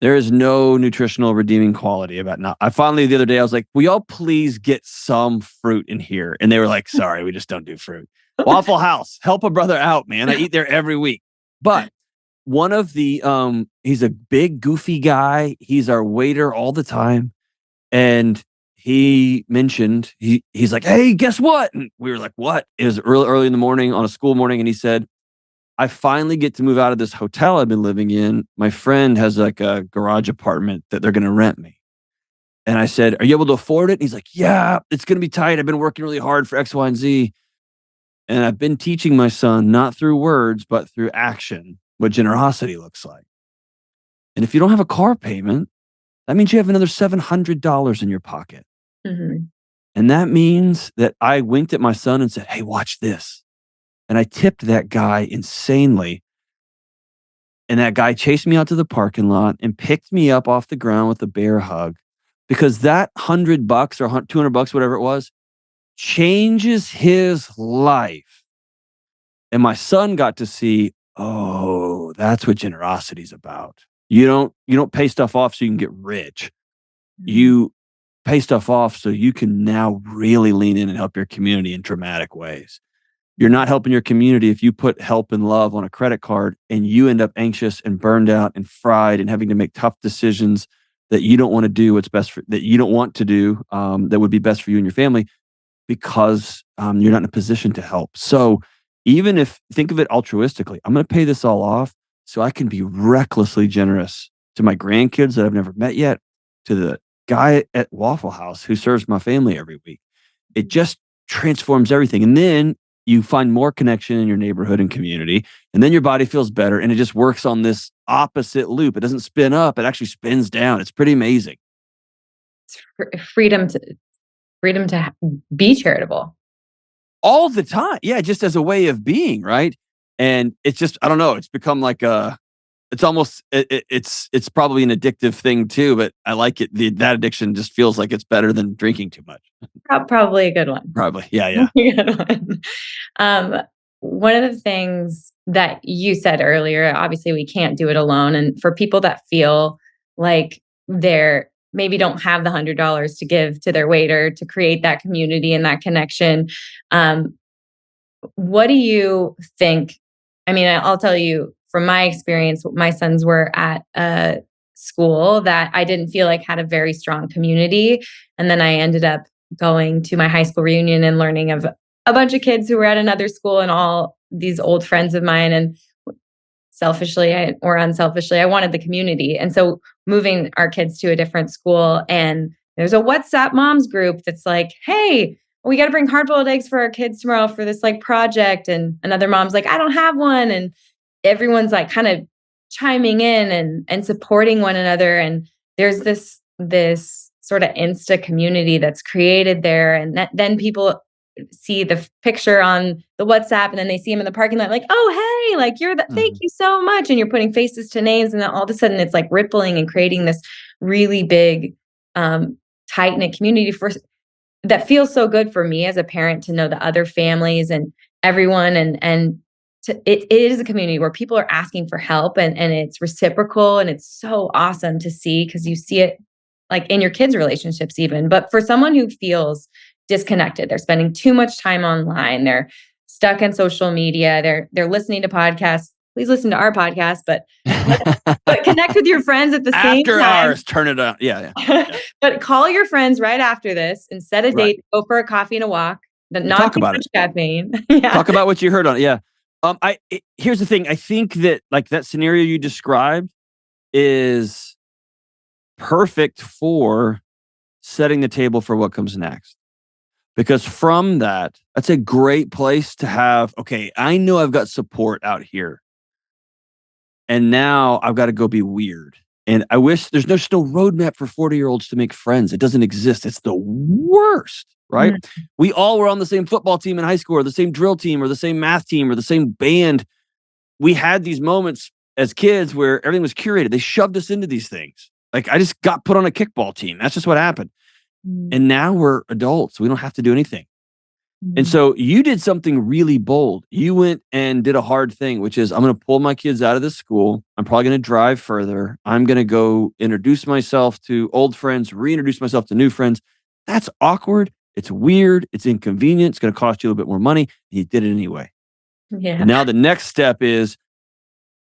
There is no nutritional redeeming quality about not. I finally, the other day, I was like, will y'all please get some fruit in here? And they were like, sorry, we just don't do fruit. Waffle House, help a brother out, man. I eat there every week. But one of the, he's a big, goofy guy. He's our waiter all the time. And he mentioned, he's like, hey, guess what? And we were like, what? It was early in the morning on a school morning. And he said, I finally get to move out of this hotel I've been living in. My friend has like a garage apartment that they're going to rent me. And I said, are you able to afford it? And he's like, yeah, it's going to be tight. I've been working really hard for X, Y, and Z. And I've been teaching my son, not through words, but through action, what generosity looks like. And if you don't have a car payment, that means you have another $700 in your pocket. And that means that I winked at my son and said, hey, watch this. And I tipped that guy insanely. And that guy chased me out to the parking lot and picked me up off the ground with a bear hug, because that $100 or $200, whatever it was, changes his life. And my son got to see, oh, that's what generosity is about. You don't pay stuff off so you can get rich. You pay stuff off so you can now really lean in and help your community in dramatic ways. You're not helping your community if you put help and love on a credit card and you end up anxious and burned out and fried and having to make tough decisions that you don't want to do that you don't want to do, that would be best for you and your family, because you're not in a position to help. So even if, think of it altruistically, I'm going to pay this all off so I can be recklessly generous to my grandkids that I've never met yet, to the guy at Waffle House who serves my family every week. It just transforms everything. And then you find more connection in your neighborhood and community, and then your body feels better, and it just works on this opposite loop. It doesn't spin up, it actually spins down. It's pretty amazing. It's freedom to be charitable all the time. Yeah, just as a way of being, right? And it's just, I don't know, it's become like it's almost, it's probably an addictive thing too, but I like it. That addiction just feels like it's better than drinking too much. Probably a good one. Probably. Yeah. One of the things that you said earlier, obviously we can't do it alone. And for people that feel like they're maybe don't have the $100 to give to their waiter to create that community and that connection, what do you think? I mean, I'll tell you from my experience, my sons were at a school that I didn't feel like had a very strong community. And then I ended up going to my high school reunion and learning of a bunch of kids who were at another school and all these old friends of mine. And selfishly or unselfishly, I wanted the community. And so moving our kids to a different school, and there's a WhatsApp moms group that's like, hey, we got to bring hard-boiled eggs for our kids tomorrow for this like project. And another mom's like, I don't have one. And everyone's like kind of chiming in and supporting one another. And there's this sort of Insta community that's created there. And then people see the picture on the WhatsApp, and then they see him in the parking lot, like, oh, hey, like thank you so much. And you're putting faces to names. And then all of a sudden it's like rippling and creating this really big, tight knit community that feels so good for me as a parent to know the other families and everyone. It is a community where people are asking for help, and it's reciprocal, and it's so awesome to see, because you see it like in your kids' relationships even. But for someone who feels disconnected, they're spending too much time online, they're stuck in social media, they're listening to podcasts. Please listen to our podcast, but But connect with your friends at the same After time. hours, turn it on. Yeah. But call your friends right after this and set a Right. date, go for a coffee and a walk, but not Talk too about much it. caffeine. Yeah. Talk about what you heard on it. Yeah. Here's the thing. I think that like that scenario you described is perfect for setting the table for what comes next. Because from that's a great place to have, okay, I know I've got support out here. And now I've got to go be weird. And I wish there's no roadmap for 40-year-olds to make friends. It doesn't exist. It's the worst, right? Mm. We all were on the same football team in high school, or the same drill team, or the same math team, or the same band. We had these moments as kids where everything was curated. They shoved us into these things. Like I just got put on a kickball team. That's just what happened. And now we're adults. We don't have to do anything. And so you did something really bold. You went and did a hard thing, which is I'm going to pull my kids out of this school. I'm probably going to drive further. I'm going to go introduce myself to old friends, reintroduce myself to new friends. That's awkward. It's weird. It's inconvenient. It's going to cost you a little bit more money. And you did it anyway. Yeah. And now the next step is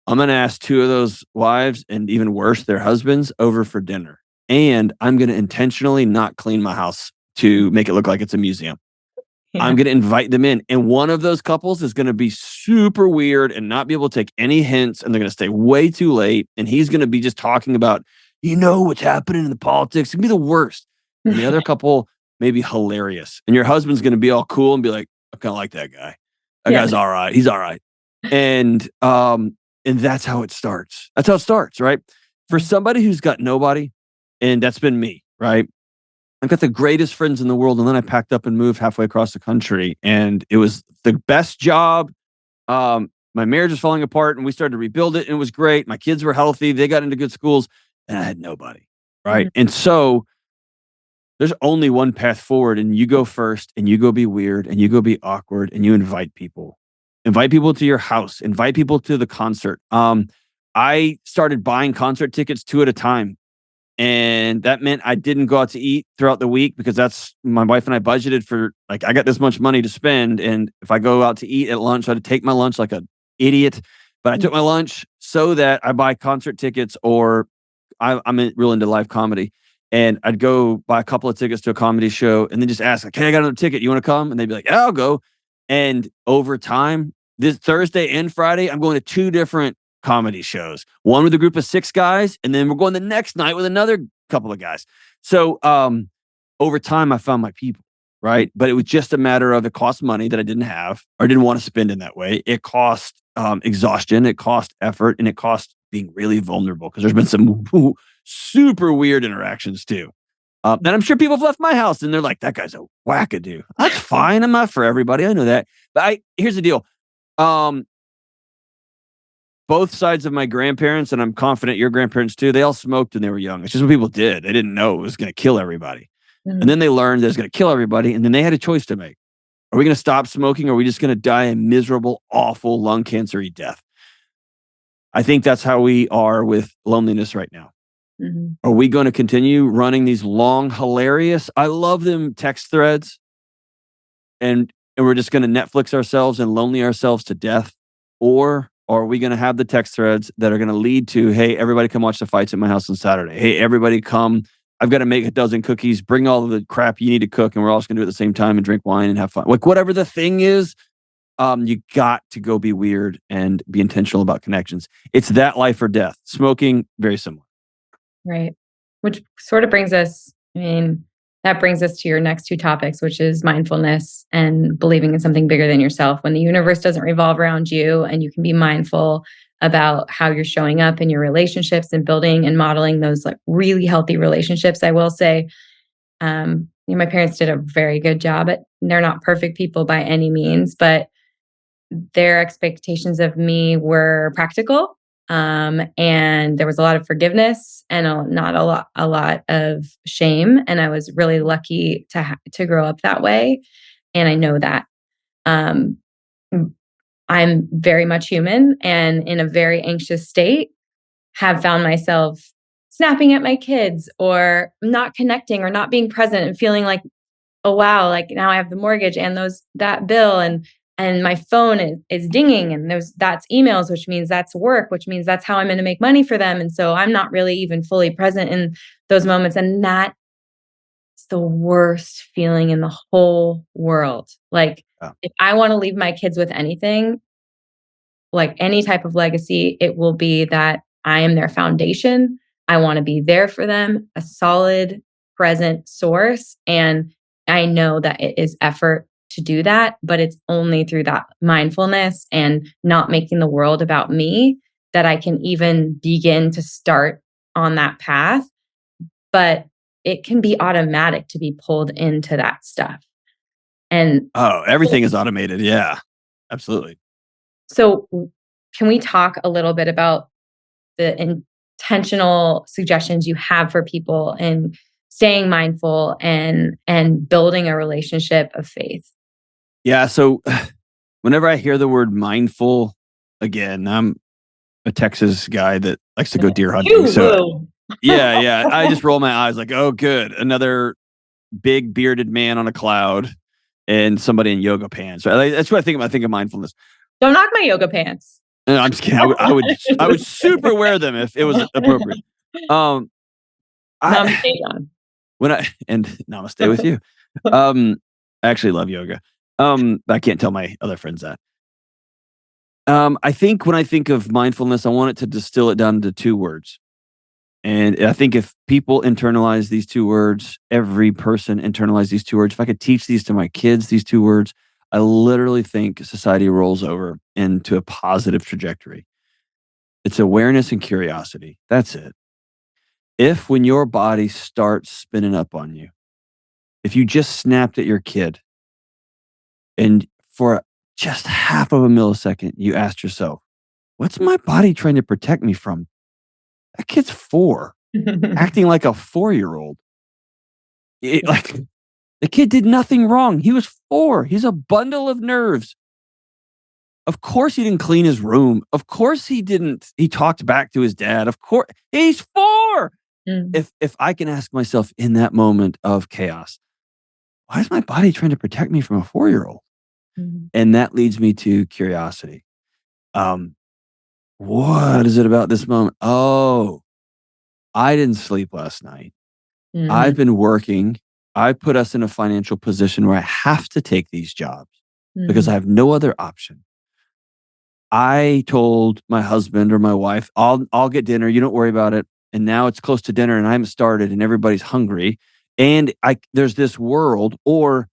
I'm going to ask 2 of those wives, and even worse, their husbands, over for dinner. And I'm going to intentionally not clean my house to make it look like it's a museum. Yeah. I'm going to invite them in. And one of those couples is going to be super weird and not be able to take any hints. And they're going to stay way too late. And he's going to be just talking about, what's happening in the politics. It's going to be the worst. And the other couple may be hilarious. And your husband's going to be all cool and be like, I kind of like that guy. That guy's all right. He's all right. And that's how it starts. That's how it starts, right? For somebody who's got nobody, and that's been me, right? I've got the greatest friends in the world. And then I packed up and moved halfway across the country. And it was the best job. My marriage was falling apart and we started to rebuild it. And it was great. My kids were healthy. They got into good schools and I had nobody. Right. And so there's only one path forward, and you go first and you go be weird and you go be awkward and you invite people. Invite people to your house. Invite people to the concert. I started buying concert tickets 2 at a time. And that meant I didn't go out to eat throughout the week because that's my wife and I budgeted for, like, I got this much money to spend. And if I go out to eat at lunch, I had to take my lunch like an idiot. But I took my lunch so that I buy concert tickets, or I'm real into live comedy. And I'd go buy a couple of tickets to a comedy show and then just ask, like, hey, I got another ticket. You want to come? And they'd be like, yeah, I'll go. And over time, this Thursday and Friday, I'm going to 2 different comedy shows, one with a group of 6 guys, and then we're going the next night with another couple of guys. So over time I found my people, right? But it was just a matter of, it cost money that I didn't have or didn't want to spend in that way. It cost exhaustion, it cost effort, and it cost being really vulnerable, because there's been some super weird interactions too. And I'm sure people have left my house and they're like, that guy's a wackadoo. That's fine. I'm not for everybody. I know that. But here's the deal. Both sides of my grandparents, and I'm confident your grandparents too, they all smoked when they were young. It's just what people did. They didn't know it was going to kill everybody. And then they learned that it was going to kill everybody. And then they had a choice to make. Are we going to stop smoking, or are we just going to die a miserable, awful lung cancer-y death? I think that's how we are with loneliness right now. Are we going to continue running these long, hilarious, I love them, text threads, and we're just going to Netflix ourselves and lonely ourselves to death? Or are we going to have the text threads that are going to lead to, hey, everybody come watch the fights at my house on Saturday. Hey, everybody come. I've got to make a dozen cookies. Bring all of the crap you need to cook, and we're all just going to do it at the same time and drink wine and have fun. Like, whatever the thing is, you got to go be weird and be intentional about connections. It's that life or death. Smoking, very similar. Right. Which sort of brings us, that brings us to your next 2 topics, which is mindfulness and believing in something bigger than yourself. When the universe doesn't revolve around you, and you can be mindful about how you're showing up in your relationships and building and modeling those like really healthy relationships. I will say, my parents did a very good job they're not perfect people by any means, but their expectations of me were practical. And there was a lot of forgiveness and not a lot of shame. And I was really lucky to grow up that way. And I know that, I'm very much human, and in a very anxious state, have found myself snapping at my kids or not connecting or not being present and feeling like, oh wow, like now I have the mortgage and that bill. And and my phone is dinging, and that's emails, which means that's work, which means that's how I'm going to make money for them. And so I'm not really even fully present in those moments. And that's the worst feeling in the whole world. Like, if I want to leave my kids with anything, like any type of legacy, it will be that I am their foundation. I want to be there for them, a solid, present source. And I know that it is effort to do that, but it's only through that mindfulness and not making the world about me that I can even begin to start on that path. But it can be automatic to be pulled into that stuff. And everything is automated. Yeah, absolutely. so can we talk a little bit about the intentional suggestions you have for people in staying mindful and building a relationship of faith? Yeah. So whenever I hear the word mindful, again, I'm a Texas guy that likes to go deer hunting. So yeah, I just roll my eyes like, oh, good. Another big bearded man on a cloud and somebody in yoga pants. Right? That's what I think of. I think of mindfulness. Don't knock my yoga pants. No, I'm just kidding. I would super wear them if it was appropriate. Namaste, John. And namaste with you. I actually love yoga. I can't tell my other friends that. I think when I think of mindfulness, I want it to distill it down to 2 words. And I think if people internalize these 2 words, every person internalize these 2 words. If I could teach these to my kids, these 2 words, I literally think society rolls over into a positive trajectory. It's awareness and curiosity. That's it. If when your body starts spinning up on you, if you just snapped at your kid and for just half of a millisecond, you asked yourself, what's my body trying to protect me from? That kid's 4, acting like a 4-year-old. Like the kid did nothing wrong. He was 4. He's a bundle of nerves. Of course he didn't clean his room. Of course he didn't. He talked back to his dad. Of course he's 4. If I can ask myself in that moment of chaos, why is my body trying to protect me from a 4-year-old? And that leads me to curiosity. What is it about this moment? Oh, I didn't sleep last night. I've been working. I put us in a financial position where I have to take these jobs because I have no other option. I told my husband or my wife, I'll get dinner. You don't worry about it. And now it's close to dinner and I haven't started and everybody's hungry. And there's this world, or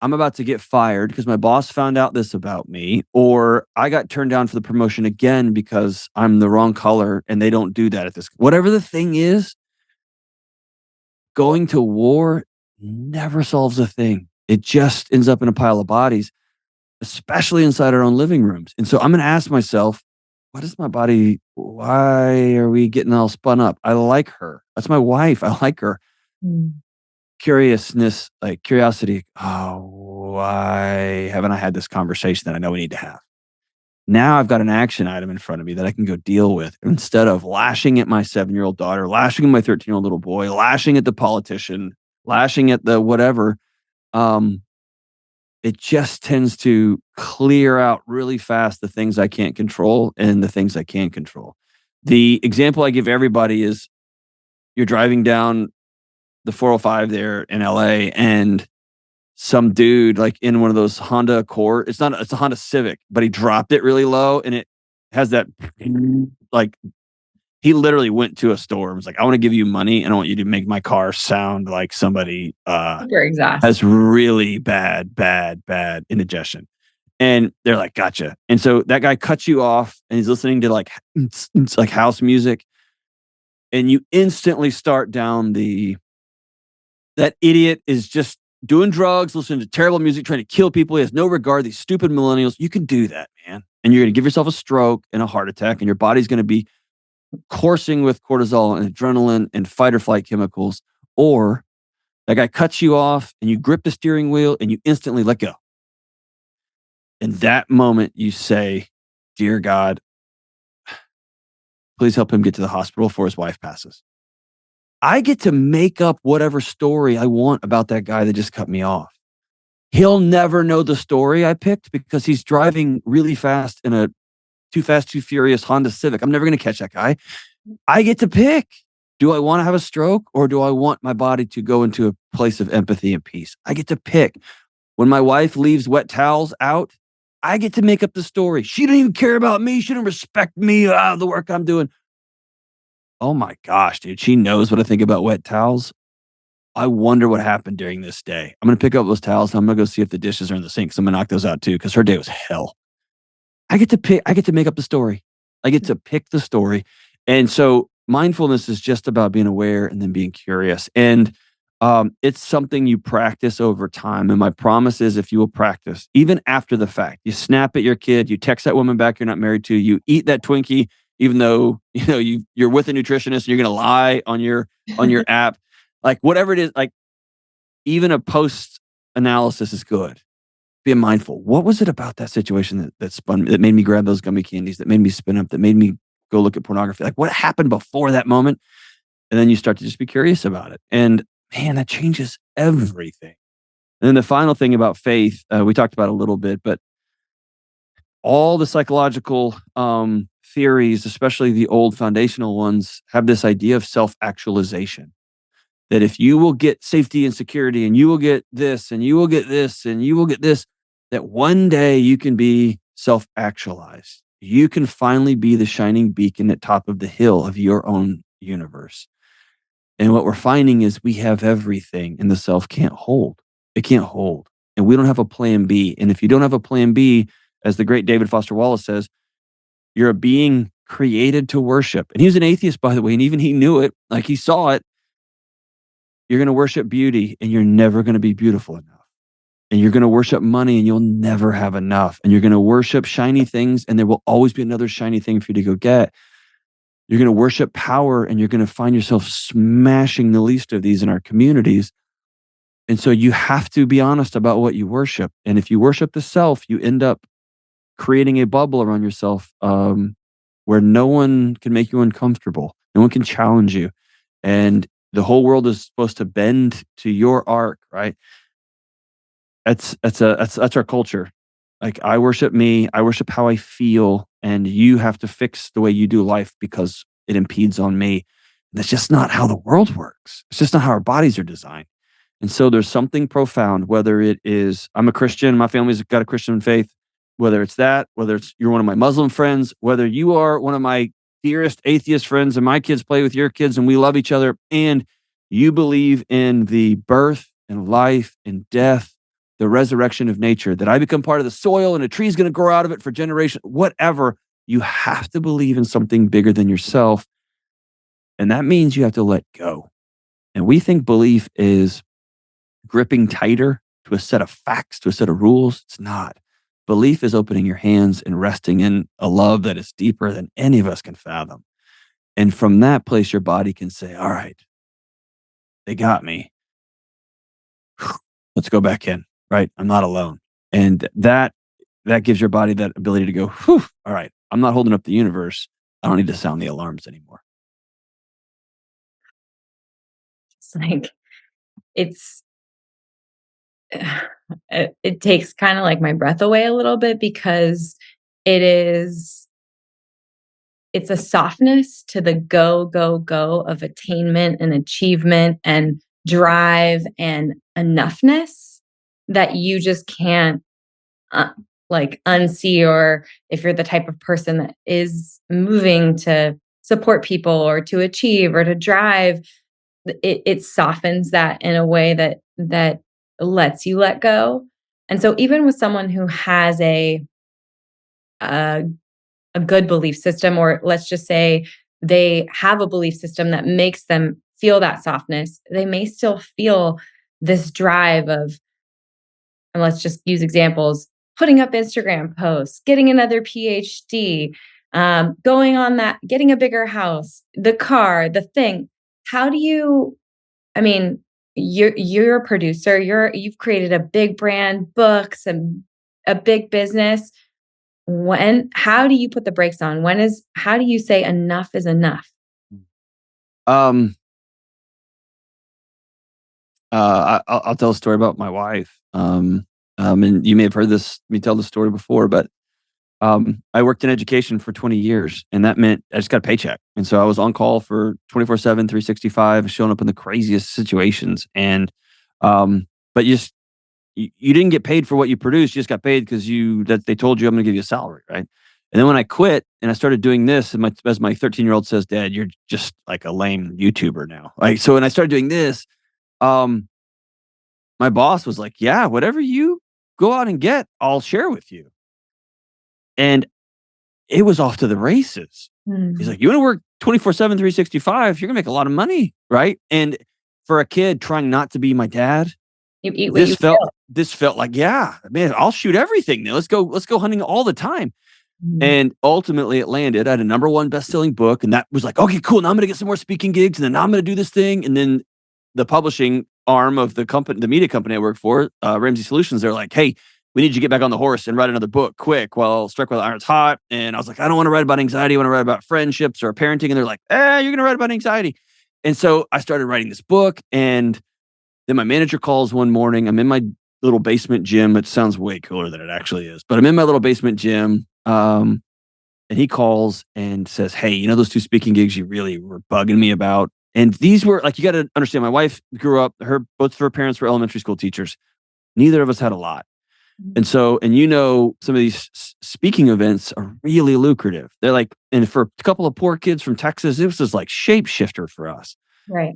I'm about to get fired because my boss found out this about me, or I got turned down for the promotion again because I'm the wrong color and they don't do that at this. Whatever the thing is, going to war never solves a thing. It just ends up in a pile of bodies, especially inside our own living rooms. And so I'm going to ask myself, what is my body? Why are we getting all spun up? I like her. That's my wife. I like her. Curiousness, like curiosity. Oh, why haven't I had this conversation that I know we need to have? Now I've got an action item in front of me that I can go deal with instead of lashing at my 7-year-old daughter, lashing at my 13-year-old little boy, lashing at the politician, lashing at the whatever. It just tends to clear out really fast the things I can't control and the things I can control. The example I give everybody is you're driving down the 405 there in LA and some dude like in one of those Honda Accord, it's a Honda Civic, but he dropped it really low and it has that like he literally went to a store and was like, I want to give you money and I want you to make my car sound like somebody has really bad indigestion. And they're like, gotcha. And so that guy cuts you off and he's listening to like house music. And you instantly start down that idiot is just doing drugs, listening to terrible music, trying to kill people. He has no regard. These stupid millennials. You can do that, man. And you're going to give yourself a stroke and a heart attack and your body's going to be coursing with cortisol and adrenaline and fight or flight chemicals. Or that guy cuts you off and you grip the steering wheel and you instantly let go. In that moment, you say, dear God, please help him get to the hospital before his wife passes. I get to make up whatever story I want about that guy that just cut me off. He'll never know the story I picked because he's driving really fast in a Too Fast, Too Furious Honda Civic. I'm never going to catch that guy. I get to pick. Do I want to have a stroke or do I want my body to go into a place of empathy and peace? I get to pick. When my wife leaves wet towels out, I get to make up the story. She didn't even care about me. She didn't respect me, the work I'm doing. Oh my gosh, dude. She knows what I think about wet towels. I wonder what happened during this day. I'm going to pick up those towels and I'm going to go see if the dishes are in the sink. So I'm going to knock those out too because her day was hell. I get to pick, I get to make up the story. I get to pick the story. And so mindfulness is just about being aware and then being curious. And it's something you practice over time. And my promise is if you will practice, even after the fact, you snap at your kid, you text that woman back you're not married to, you eat that Twinkie, even though you're with a nutritionist and you're going to lie on your app, like whatever it is, like even a post analysis is good. Being mindful. What was it about that situation that made me grab those gummy candies, that made me spin up, that made me go look at pornography? Like what happened before that moment? And then you start to just be curious about it. And man, that changes everything. And then the final thing about faith, we talked about a little bit, but all the psychological theories, especially the old foundational ones, have this idea of self-actualization. That if you will get safety and security and you will get this and you will get this and you will get this, that one day you can be self-actualized. You can finally be the shining beacon at top of the hill of your own universe. And what we're finding is we have everything and the self can't hold. It can't hold. And we don't have a plan B. And if you don't have a plan B, as the great David Foster Wallace says, you're a being created to worship. And he was an atheist, by the way, and even he knew it, like he saw it. You're going to worship beauty and you're never going to be beautiful enough. And you're going to worship money and you'll never have enough. And you're going to worship shiny things and there will always be another shiny thing for you to go get. You're going to worship power and you're going to find yourself smashing the least of these in our communities. And so you have to be honest about what you worship. And if you worship the self, you end up creating a bubble around yourself where no one can make you uncomfortable. No one can challenge you. And the whole world is supposed to bend to your arc, right? That's our culture. Like I worship me, I worship how I feel, and you have to fix the way you do life because it impedes on me. That's just not how the world works. It's just not how our bodies are designed. And so there's something profound, whether it is I'm a Christian, my family's got a Christian faith, whether it's that, whether it's you're one of my Muslim friends, whether you are one of my dearest atheist friends and my kids play with your kids and we love each other and you believe in the birth and life and death, the resurrection of nature, that I become part of the soil and a tree's going to grow out of it for generations, whatever, you have to believe in something bigger than yourself. And that means you have to let go. And we think belief is gripping tighter to a set of facts, to a set of rules. It's not. Belief is opening your hands and resting in a love that is deeper than any of us can fathom. And from that place, your body can say, all right, they got me. Let's go back in, right? I'm not alone. And that gives your body that ability to go, whew, all right, I'm not holding up the universe. I don't need to sound the alarms anymore. It's like, it's, it takes kind of like my breath away a little bit because it is, it's a softness to the go, go, go of attainment and achievement and drive and enoughness that you just can't uh, like unsee. Or if you're the type of person that is moving to support people or to achieve or to drive, it softens that in a way that lets you let go. And so even with someone who has a a good belief system, or let's just say they have a belief system that makes them feel that softness, they may still feel this drive of, and let's just use examples, putting up Instagram posts, getting another PhD, going on that, getting a bigger house, the car, the thing. How do you, I mean, you're a producer, you've created a big brand, books and a big business. How do you put the brakes on? How do you say enough is enough? Um, I'll tell a story about my wife. And you may have heard me tell this story before, but I worked in education for 20 years, and that meant I just got a paycheck. And so I was on call for 24/7, 365, showing up in the craziest situations. And, but you didn't get paid for what you produced. You just got paid because that they told you I'm going to give you a salary, right? And then when I quit and I started doing this, and as my 13-year-old says, Dad, you're just like a lame YouTuber now. Like, so when I started doing this, um, my boss was like, yeah, whatever you go out and get, I'll share with you. And it was off to the races. He's Mm. like, you want to work 24/7, 365, you're gonna make a lot of money, right? And for a kid trying not to be my dad, You eat what this you felt kill. this felt like, yeah, man, I'll shoot everything now. Let's go hunting all the time. Mm. And ultimately it landed. I had a number one best-selling book, and that was like, okay, cool. Now I'm gonna get some more speaking gigs, and then now I'm gonna do this thing. And then the publishing arm of the company, the media company I work for, Ramsey Solutions, they're like, hey, we need you to get back on the horse and write another book quick while Struck While the Iron's Hot. And I was like, I don't want to write about anxiety. I want to write about friendships or parenting. And they're like, you're going to write about anxiety. And so I started writing this book. And then my manager calls one morning. I'm in my little basement gym. It sounds way cooler than it actually is, but I'm in my little basement gym. And he calls and says, hey, you know, those two speaking gigs you really were bugging me about? And these were like, you got to understand, my wife grew up, both of her parents were elementary school teachers. Neither of us had a lot. And so, and you know, some of these speaking events are really lucrative. They're like, and for a couple of poor kids from Texas, it was just like shapeshifter for us. Right.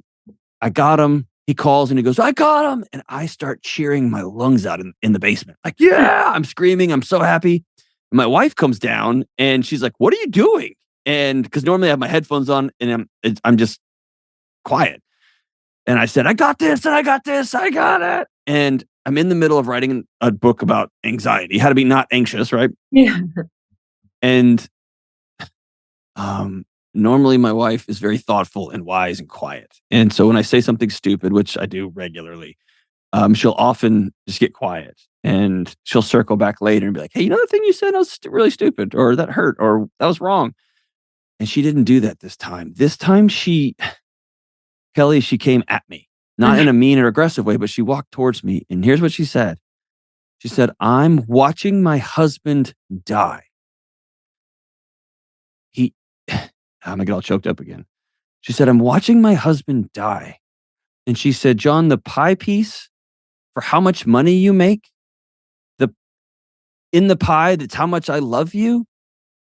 I got him. He calls and he goes, I got him. And I start cheering my lungs out in the basement. Like, yeah, I'm screaming. I'm so happy. And my wife comes down and she's like, what are you doing? And because normally I have my headphones on and I'm just quiet. And I said, I got this and I got this. I got it. And I'm in the middle of writing a book about anxiety, how to be not anxious, right? Yeah. And normally my wife is very thoughtful and wise and quiet. And so when I say something stupid, which I do regularly, she'll often just get quiet and she'll circle back later and be like, hey, you know the thing you said was really stupid, or that hurt, or that was wrong. And she didn't do that this time. This time Kelly, she came at me, not in a mean or aggressive way, but she walked towards me. And here's what she said. She said, I'm watching my husband die. I'm gonna get all choked up again. She said, I'm watching my husband die. And she said, John, the pie piece for how much money you make, the in the pie, that's how much I love you.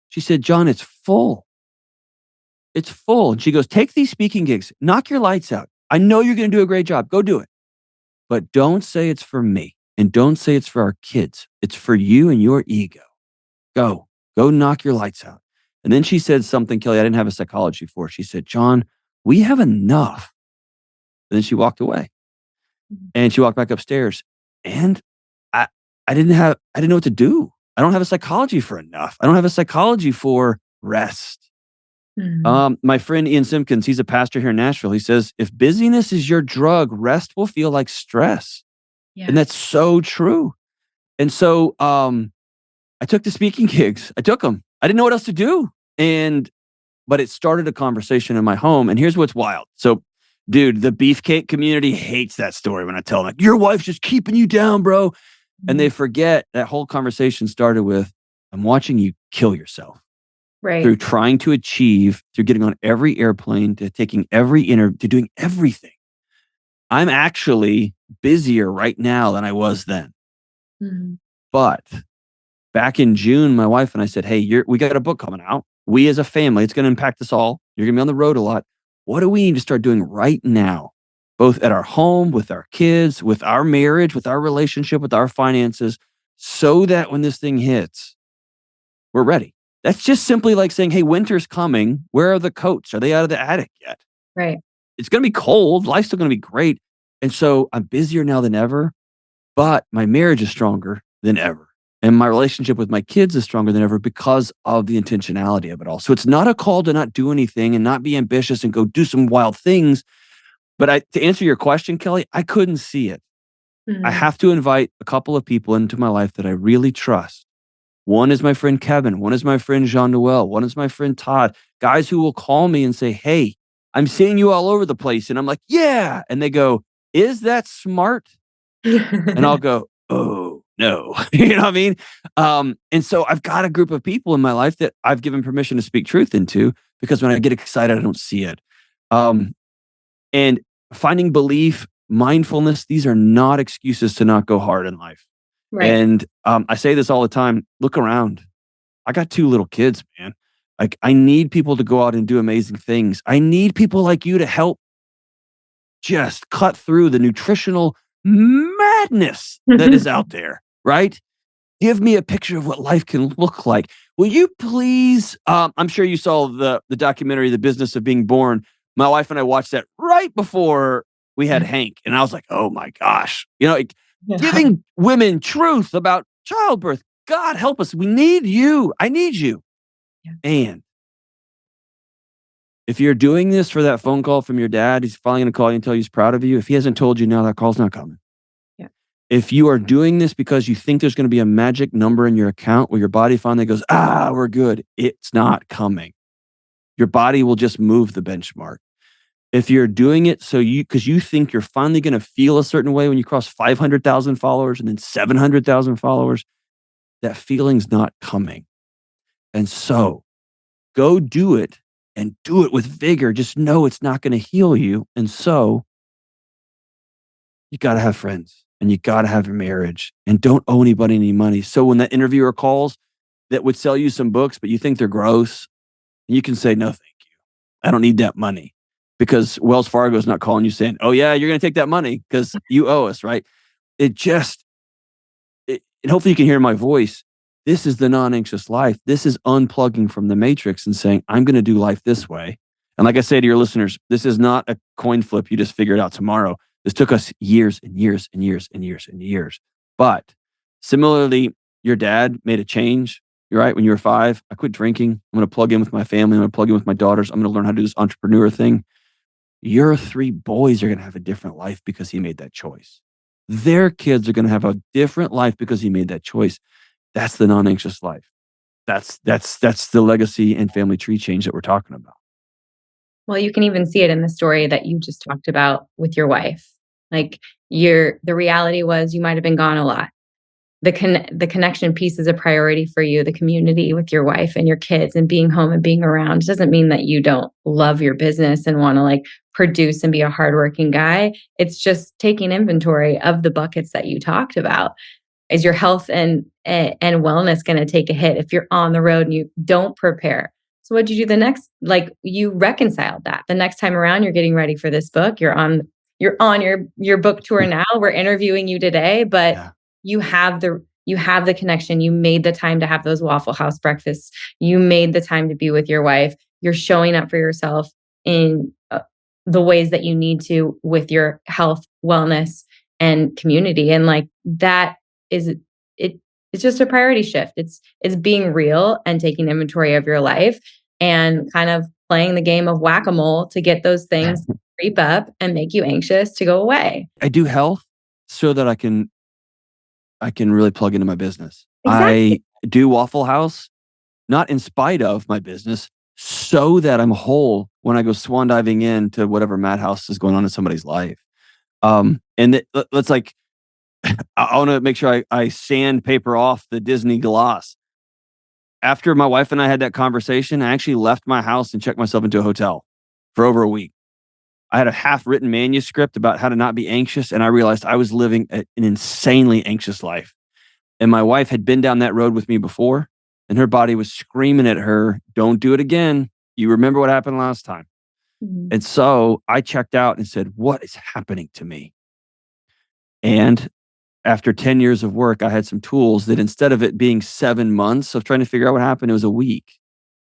She said, John, it's full. It's full. And she goes, take these speaking gigs, knock your lights out. I know you're going to do a great job. Go do it. But don't say it's for me. And don't say it's for our kids. It's for you and your ego. Go knock your lights out. And then she said something, Kelly, I didn't have a psychology for. She said, John, we have enough. And then she walked away and she walked back upstairs. And I didn't know what to do. I don't have a psychology for enough. I don't have a psychology for rest. Mm. My friend Ian Simpkins, he's a pastor here in Nashville. He says, if busyness is your drug, rest will feel like stress. Yeah. And that's so true. And so I took the speaking gigs. I took them. I didn't know what else to do. But it started a conversation in my home. And here's what's wild. So, dude, the beefcake community hates that story when I tell them, like, your wife's just keeping you down, bro. And they forget that whole conversation started with, I'm watching you kill yourself. Right. Through trying to achieve, through getting on every airplane, to taking every interview, to doing everything. I'm actually busier right now than I was then. Mm. But back in June, my wife and I said, hey, we got a book coming out. We as a family, it's going to impact us all. You're going to be on the road a lot. What do we need to start doing right now? Both at our home, with our kids, with our marriage, with our relationship, with our finances, so that when this thing hits, we're ready. That's just simply like saying, hey, winter's coming. Where are the coats? Are they out of the attic yet? Right. It's going to be cold. Life's still going to be great. And so I'm busier now than ever, but my marriage is stronger than ever. And my relationship with my kids is stronger than ever because of the intentionality of it all. So it's not a call to not do anything and not be ambitious and go do some wild things. But to answer your question, Kelly, I couldn't see it. I have to invite a couple of people into my life that I really trust. One is my friend Kevin. One is my friend Jean Noel. One is my friend Todd. Guys who will call me and say, hey, I'm seeing you all over the place. And I'm like, yeah. And they go, is that smart? And I'll go, oh, no. You know what I mean? And so I've got a group of people in my life that I've given permission to speak truth into, because when I get excited, I don't see it. Um, and finding belief, mindfulness, these are not excuses to not go hard in life. Right. And I say this all the time. Look around. I got 2 little kids, man. Like, I need people to go out and do amazing things. I need people like you to help just cut through the nutritional madness that is out there, right? Give me a picture of what life can look like. Will you please? I'm sure you saw the documentary, The Business of Being Born. My wife and I watched that right before we had Hank, and I was like, oh my gosh, like, giving women truth about childbirth. God help us. We need you. I need you. Yeah. And if you're doing this for that phone call from your dad, he's finally going to call you and tell you he's proud of you. If he hasn't told you now, that call's not coming. Yeah. If you are doing this because you think there's going to be a magic number in your account where your body finally goes, we're good, it's not coming. Your body will just move the benchmark. If you're doing it because you think you're finally going to feel a certain way when you cross 500,000 followers and then 700,000 followers, that feeling's not coming. And so go do it, and do it with vigor. Just know it's not going to heal you. And so you got to have friends, and you got to have a marriage, and don't owe anybody any money. So when that interviewer calls that would sell you some books, but you think they're gross, you can say, no, thank you. I don't need that money, because Wells Fargo is not calling you saying, oh yeah, you're going to take that money because you owe us, right? And hopefully you can hear my voice. This is the non-anxious life. This is unplugging from the matrix and saying, I'm going to do life this way. And like I say to your listeners, this is not a coin flip you just figure it out tomorrow. This took us years and years and years and years and years. But similarly, your dad made a change. You're right. When you were 5, I quit drinking. I'm going to plug in with my family. I'm going to plug in with my daughters. I'm going to learn how to do this entrepreneur thing. Your 3 boys are going to have a different life because he made that choice. Their kids are going to have a different life because he made that choice. That's the non-anxious life. That's the legacy and family tree change that we're talking about. Well, you can even see it in the story that you just talked about with your wife. Like, the reality was you might have been gone a lot. The connection piece is a priority for you, the community with your wife and your kids and being home and being around. It doesn't mean that you don't love your business and want to like produce and be a hardworking guy. It's just taking inventory of the buckets that you talked about. Is your health and wellness going to take a hit if you're on the road and you don't prepare? So what'd you do the next? Like, you reconciled that. The next time around, you're getting ready for this book. You're on your book tour now. We're interviewing you today, but you have the connection. You made the time to have those Waffle House breakfasts. You made the time to be with your wife. You're showing up for yourself in the ways that you need to with your health, wellness, and community. And like that it's just a priority shift. It's being real and taking inventory of your life and kind of playing the game of whack-a-mole to get those things to creep up and make you anxious to go away. I do health so that I can really plug into my business. Exactly. I do Waffle House, not in spite of my business, so that I'm whole when I go swan diving into whatever madhouse is going on in somebody's life. Let's like, I want to make sure I sandpaper off the Disney gloss. After my wife and I had that conversation, I actually left my house and checked myself into a hotel for over a week. I had a half-written manuscript about how to not be anxious, and I realized I was living an insanely anxious life. And my wife had been down that road with me before, and her body was screaming at her, don't do it again. You remember what happened last time. Mm-hmm. And so I checked out and said, what is happening to me? And after 10 years of work, I had some tools that instead of it being 7 months of trying to figure out what happened, it was a week.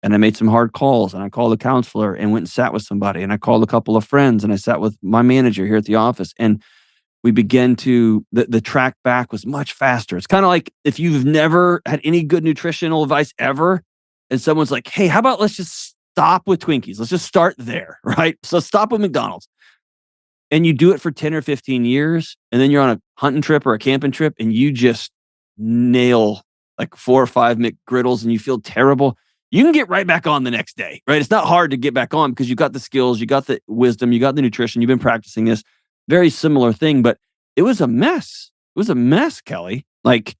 And I made some hard calls, and I called a counselor and went and sat with somebody, and I called a couple of friends, and I sat with my manager here at the office, and we began to, the track back was much faster. It's kind of like if you've never had any good nutritional advice ever, and someone's like, hey, how about let's just stop with Twinkies? Let's just start there, right? So stop with McDonald's. And you do it for 10 or 15 years, and then you're on a hunting trip or a camping trip, and you just nail like 4 or 5 McGriddles, and you feel terrible. You can get right back on the next day, right? It's not hard to get back on because you got the skills, you got the wisdom, you got the nutrition, you've been practicing this. Very similar thing, but it was a mess. It was a mess, Kelly. Like,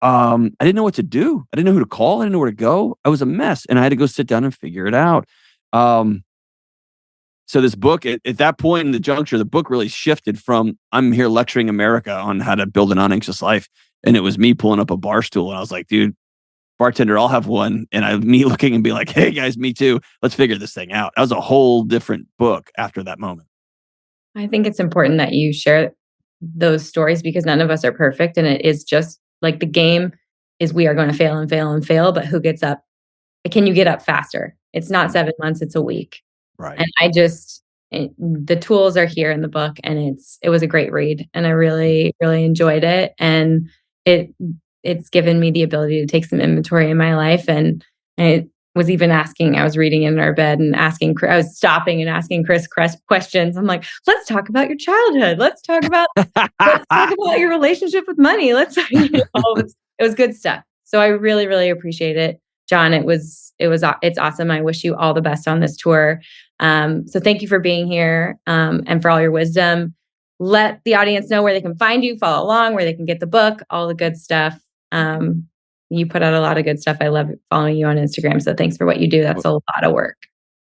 I didn't know what to do. I didn't know who to call. I didn't know where to go. I was a mess, and I had to go sit down and figure it out. So this book, at that point in the juncture, the book really shifted from I'm here lecturing America on how to build an unanxious life, and it was me pulling up a bar stool, and I was like, dude, bartender, I'll have one. And me looking and be like, hey guys, me too. Let's figure this thing out. That was a whole different book after that moment. I think it's important that you share those stories because none of us are perfect. And it is just like the game is we are going to fail and fail and fail, but who gets up? Can you get up faster? It's not 7 months, it's a week. Right. And the tools are here in the book and it was a great read and I really, really enjoyed it. And it's given me the ability to take some inventory in my life. And I was even I was reading in our bed and I was stopping and asking Chris questions. I'm like, let's talk about your childhood. Let's talk about your relationship with money. It was good stuff. So I really, really appreciate it. John, it's awesome. I wish you all the best on this tour. So thank you for being here, and for all your wisdom. Let the audience know where they can find you, follow along, where they can get the book, all the good stuff. You put out a lot of good stuff. I love following you on Instagram. So thanks for what you do. That's a lot of work.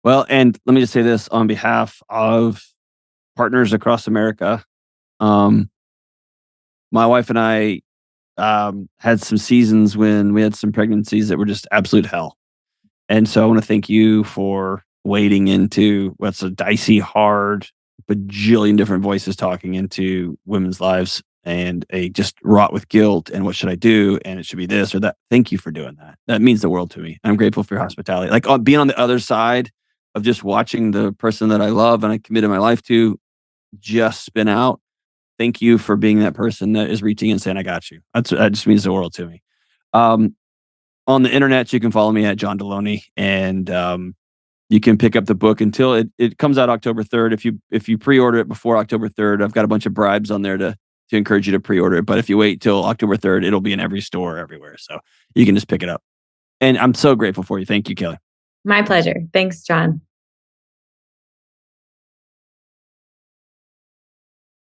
Well, and let me just say this on behalf of partners across America. My wife and I had some seasons when we had some pregnancies that were just absolute hell. And so I want to thank you for wading into what's a dicey, hard, bajillion different voices talking into women's lives and just wrought with guilt and what should I do? And it should be this or that. Thank you for doing that. That means the world to me. I'm grateful for your hospitality. Like being on the other side of just watching the person that I love and I committed my life to just spin out. Thank you for being that person that is reaching and saying, I got you. That just means the world to me. On the internet, you can follow me at John Delony, and you can pick up the book until it comes out October 3rd. If you pre-order it before October 3rd, I've got a bunch of bribes on there to encourage you to pre-order it. But if you wait till October 3rd, it'll be in every store everywhere. So you can just pick it up. And I'm so grateful for you. Thank you, Kelly. My pleasure. Thanks, John.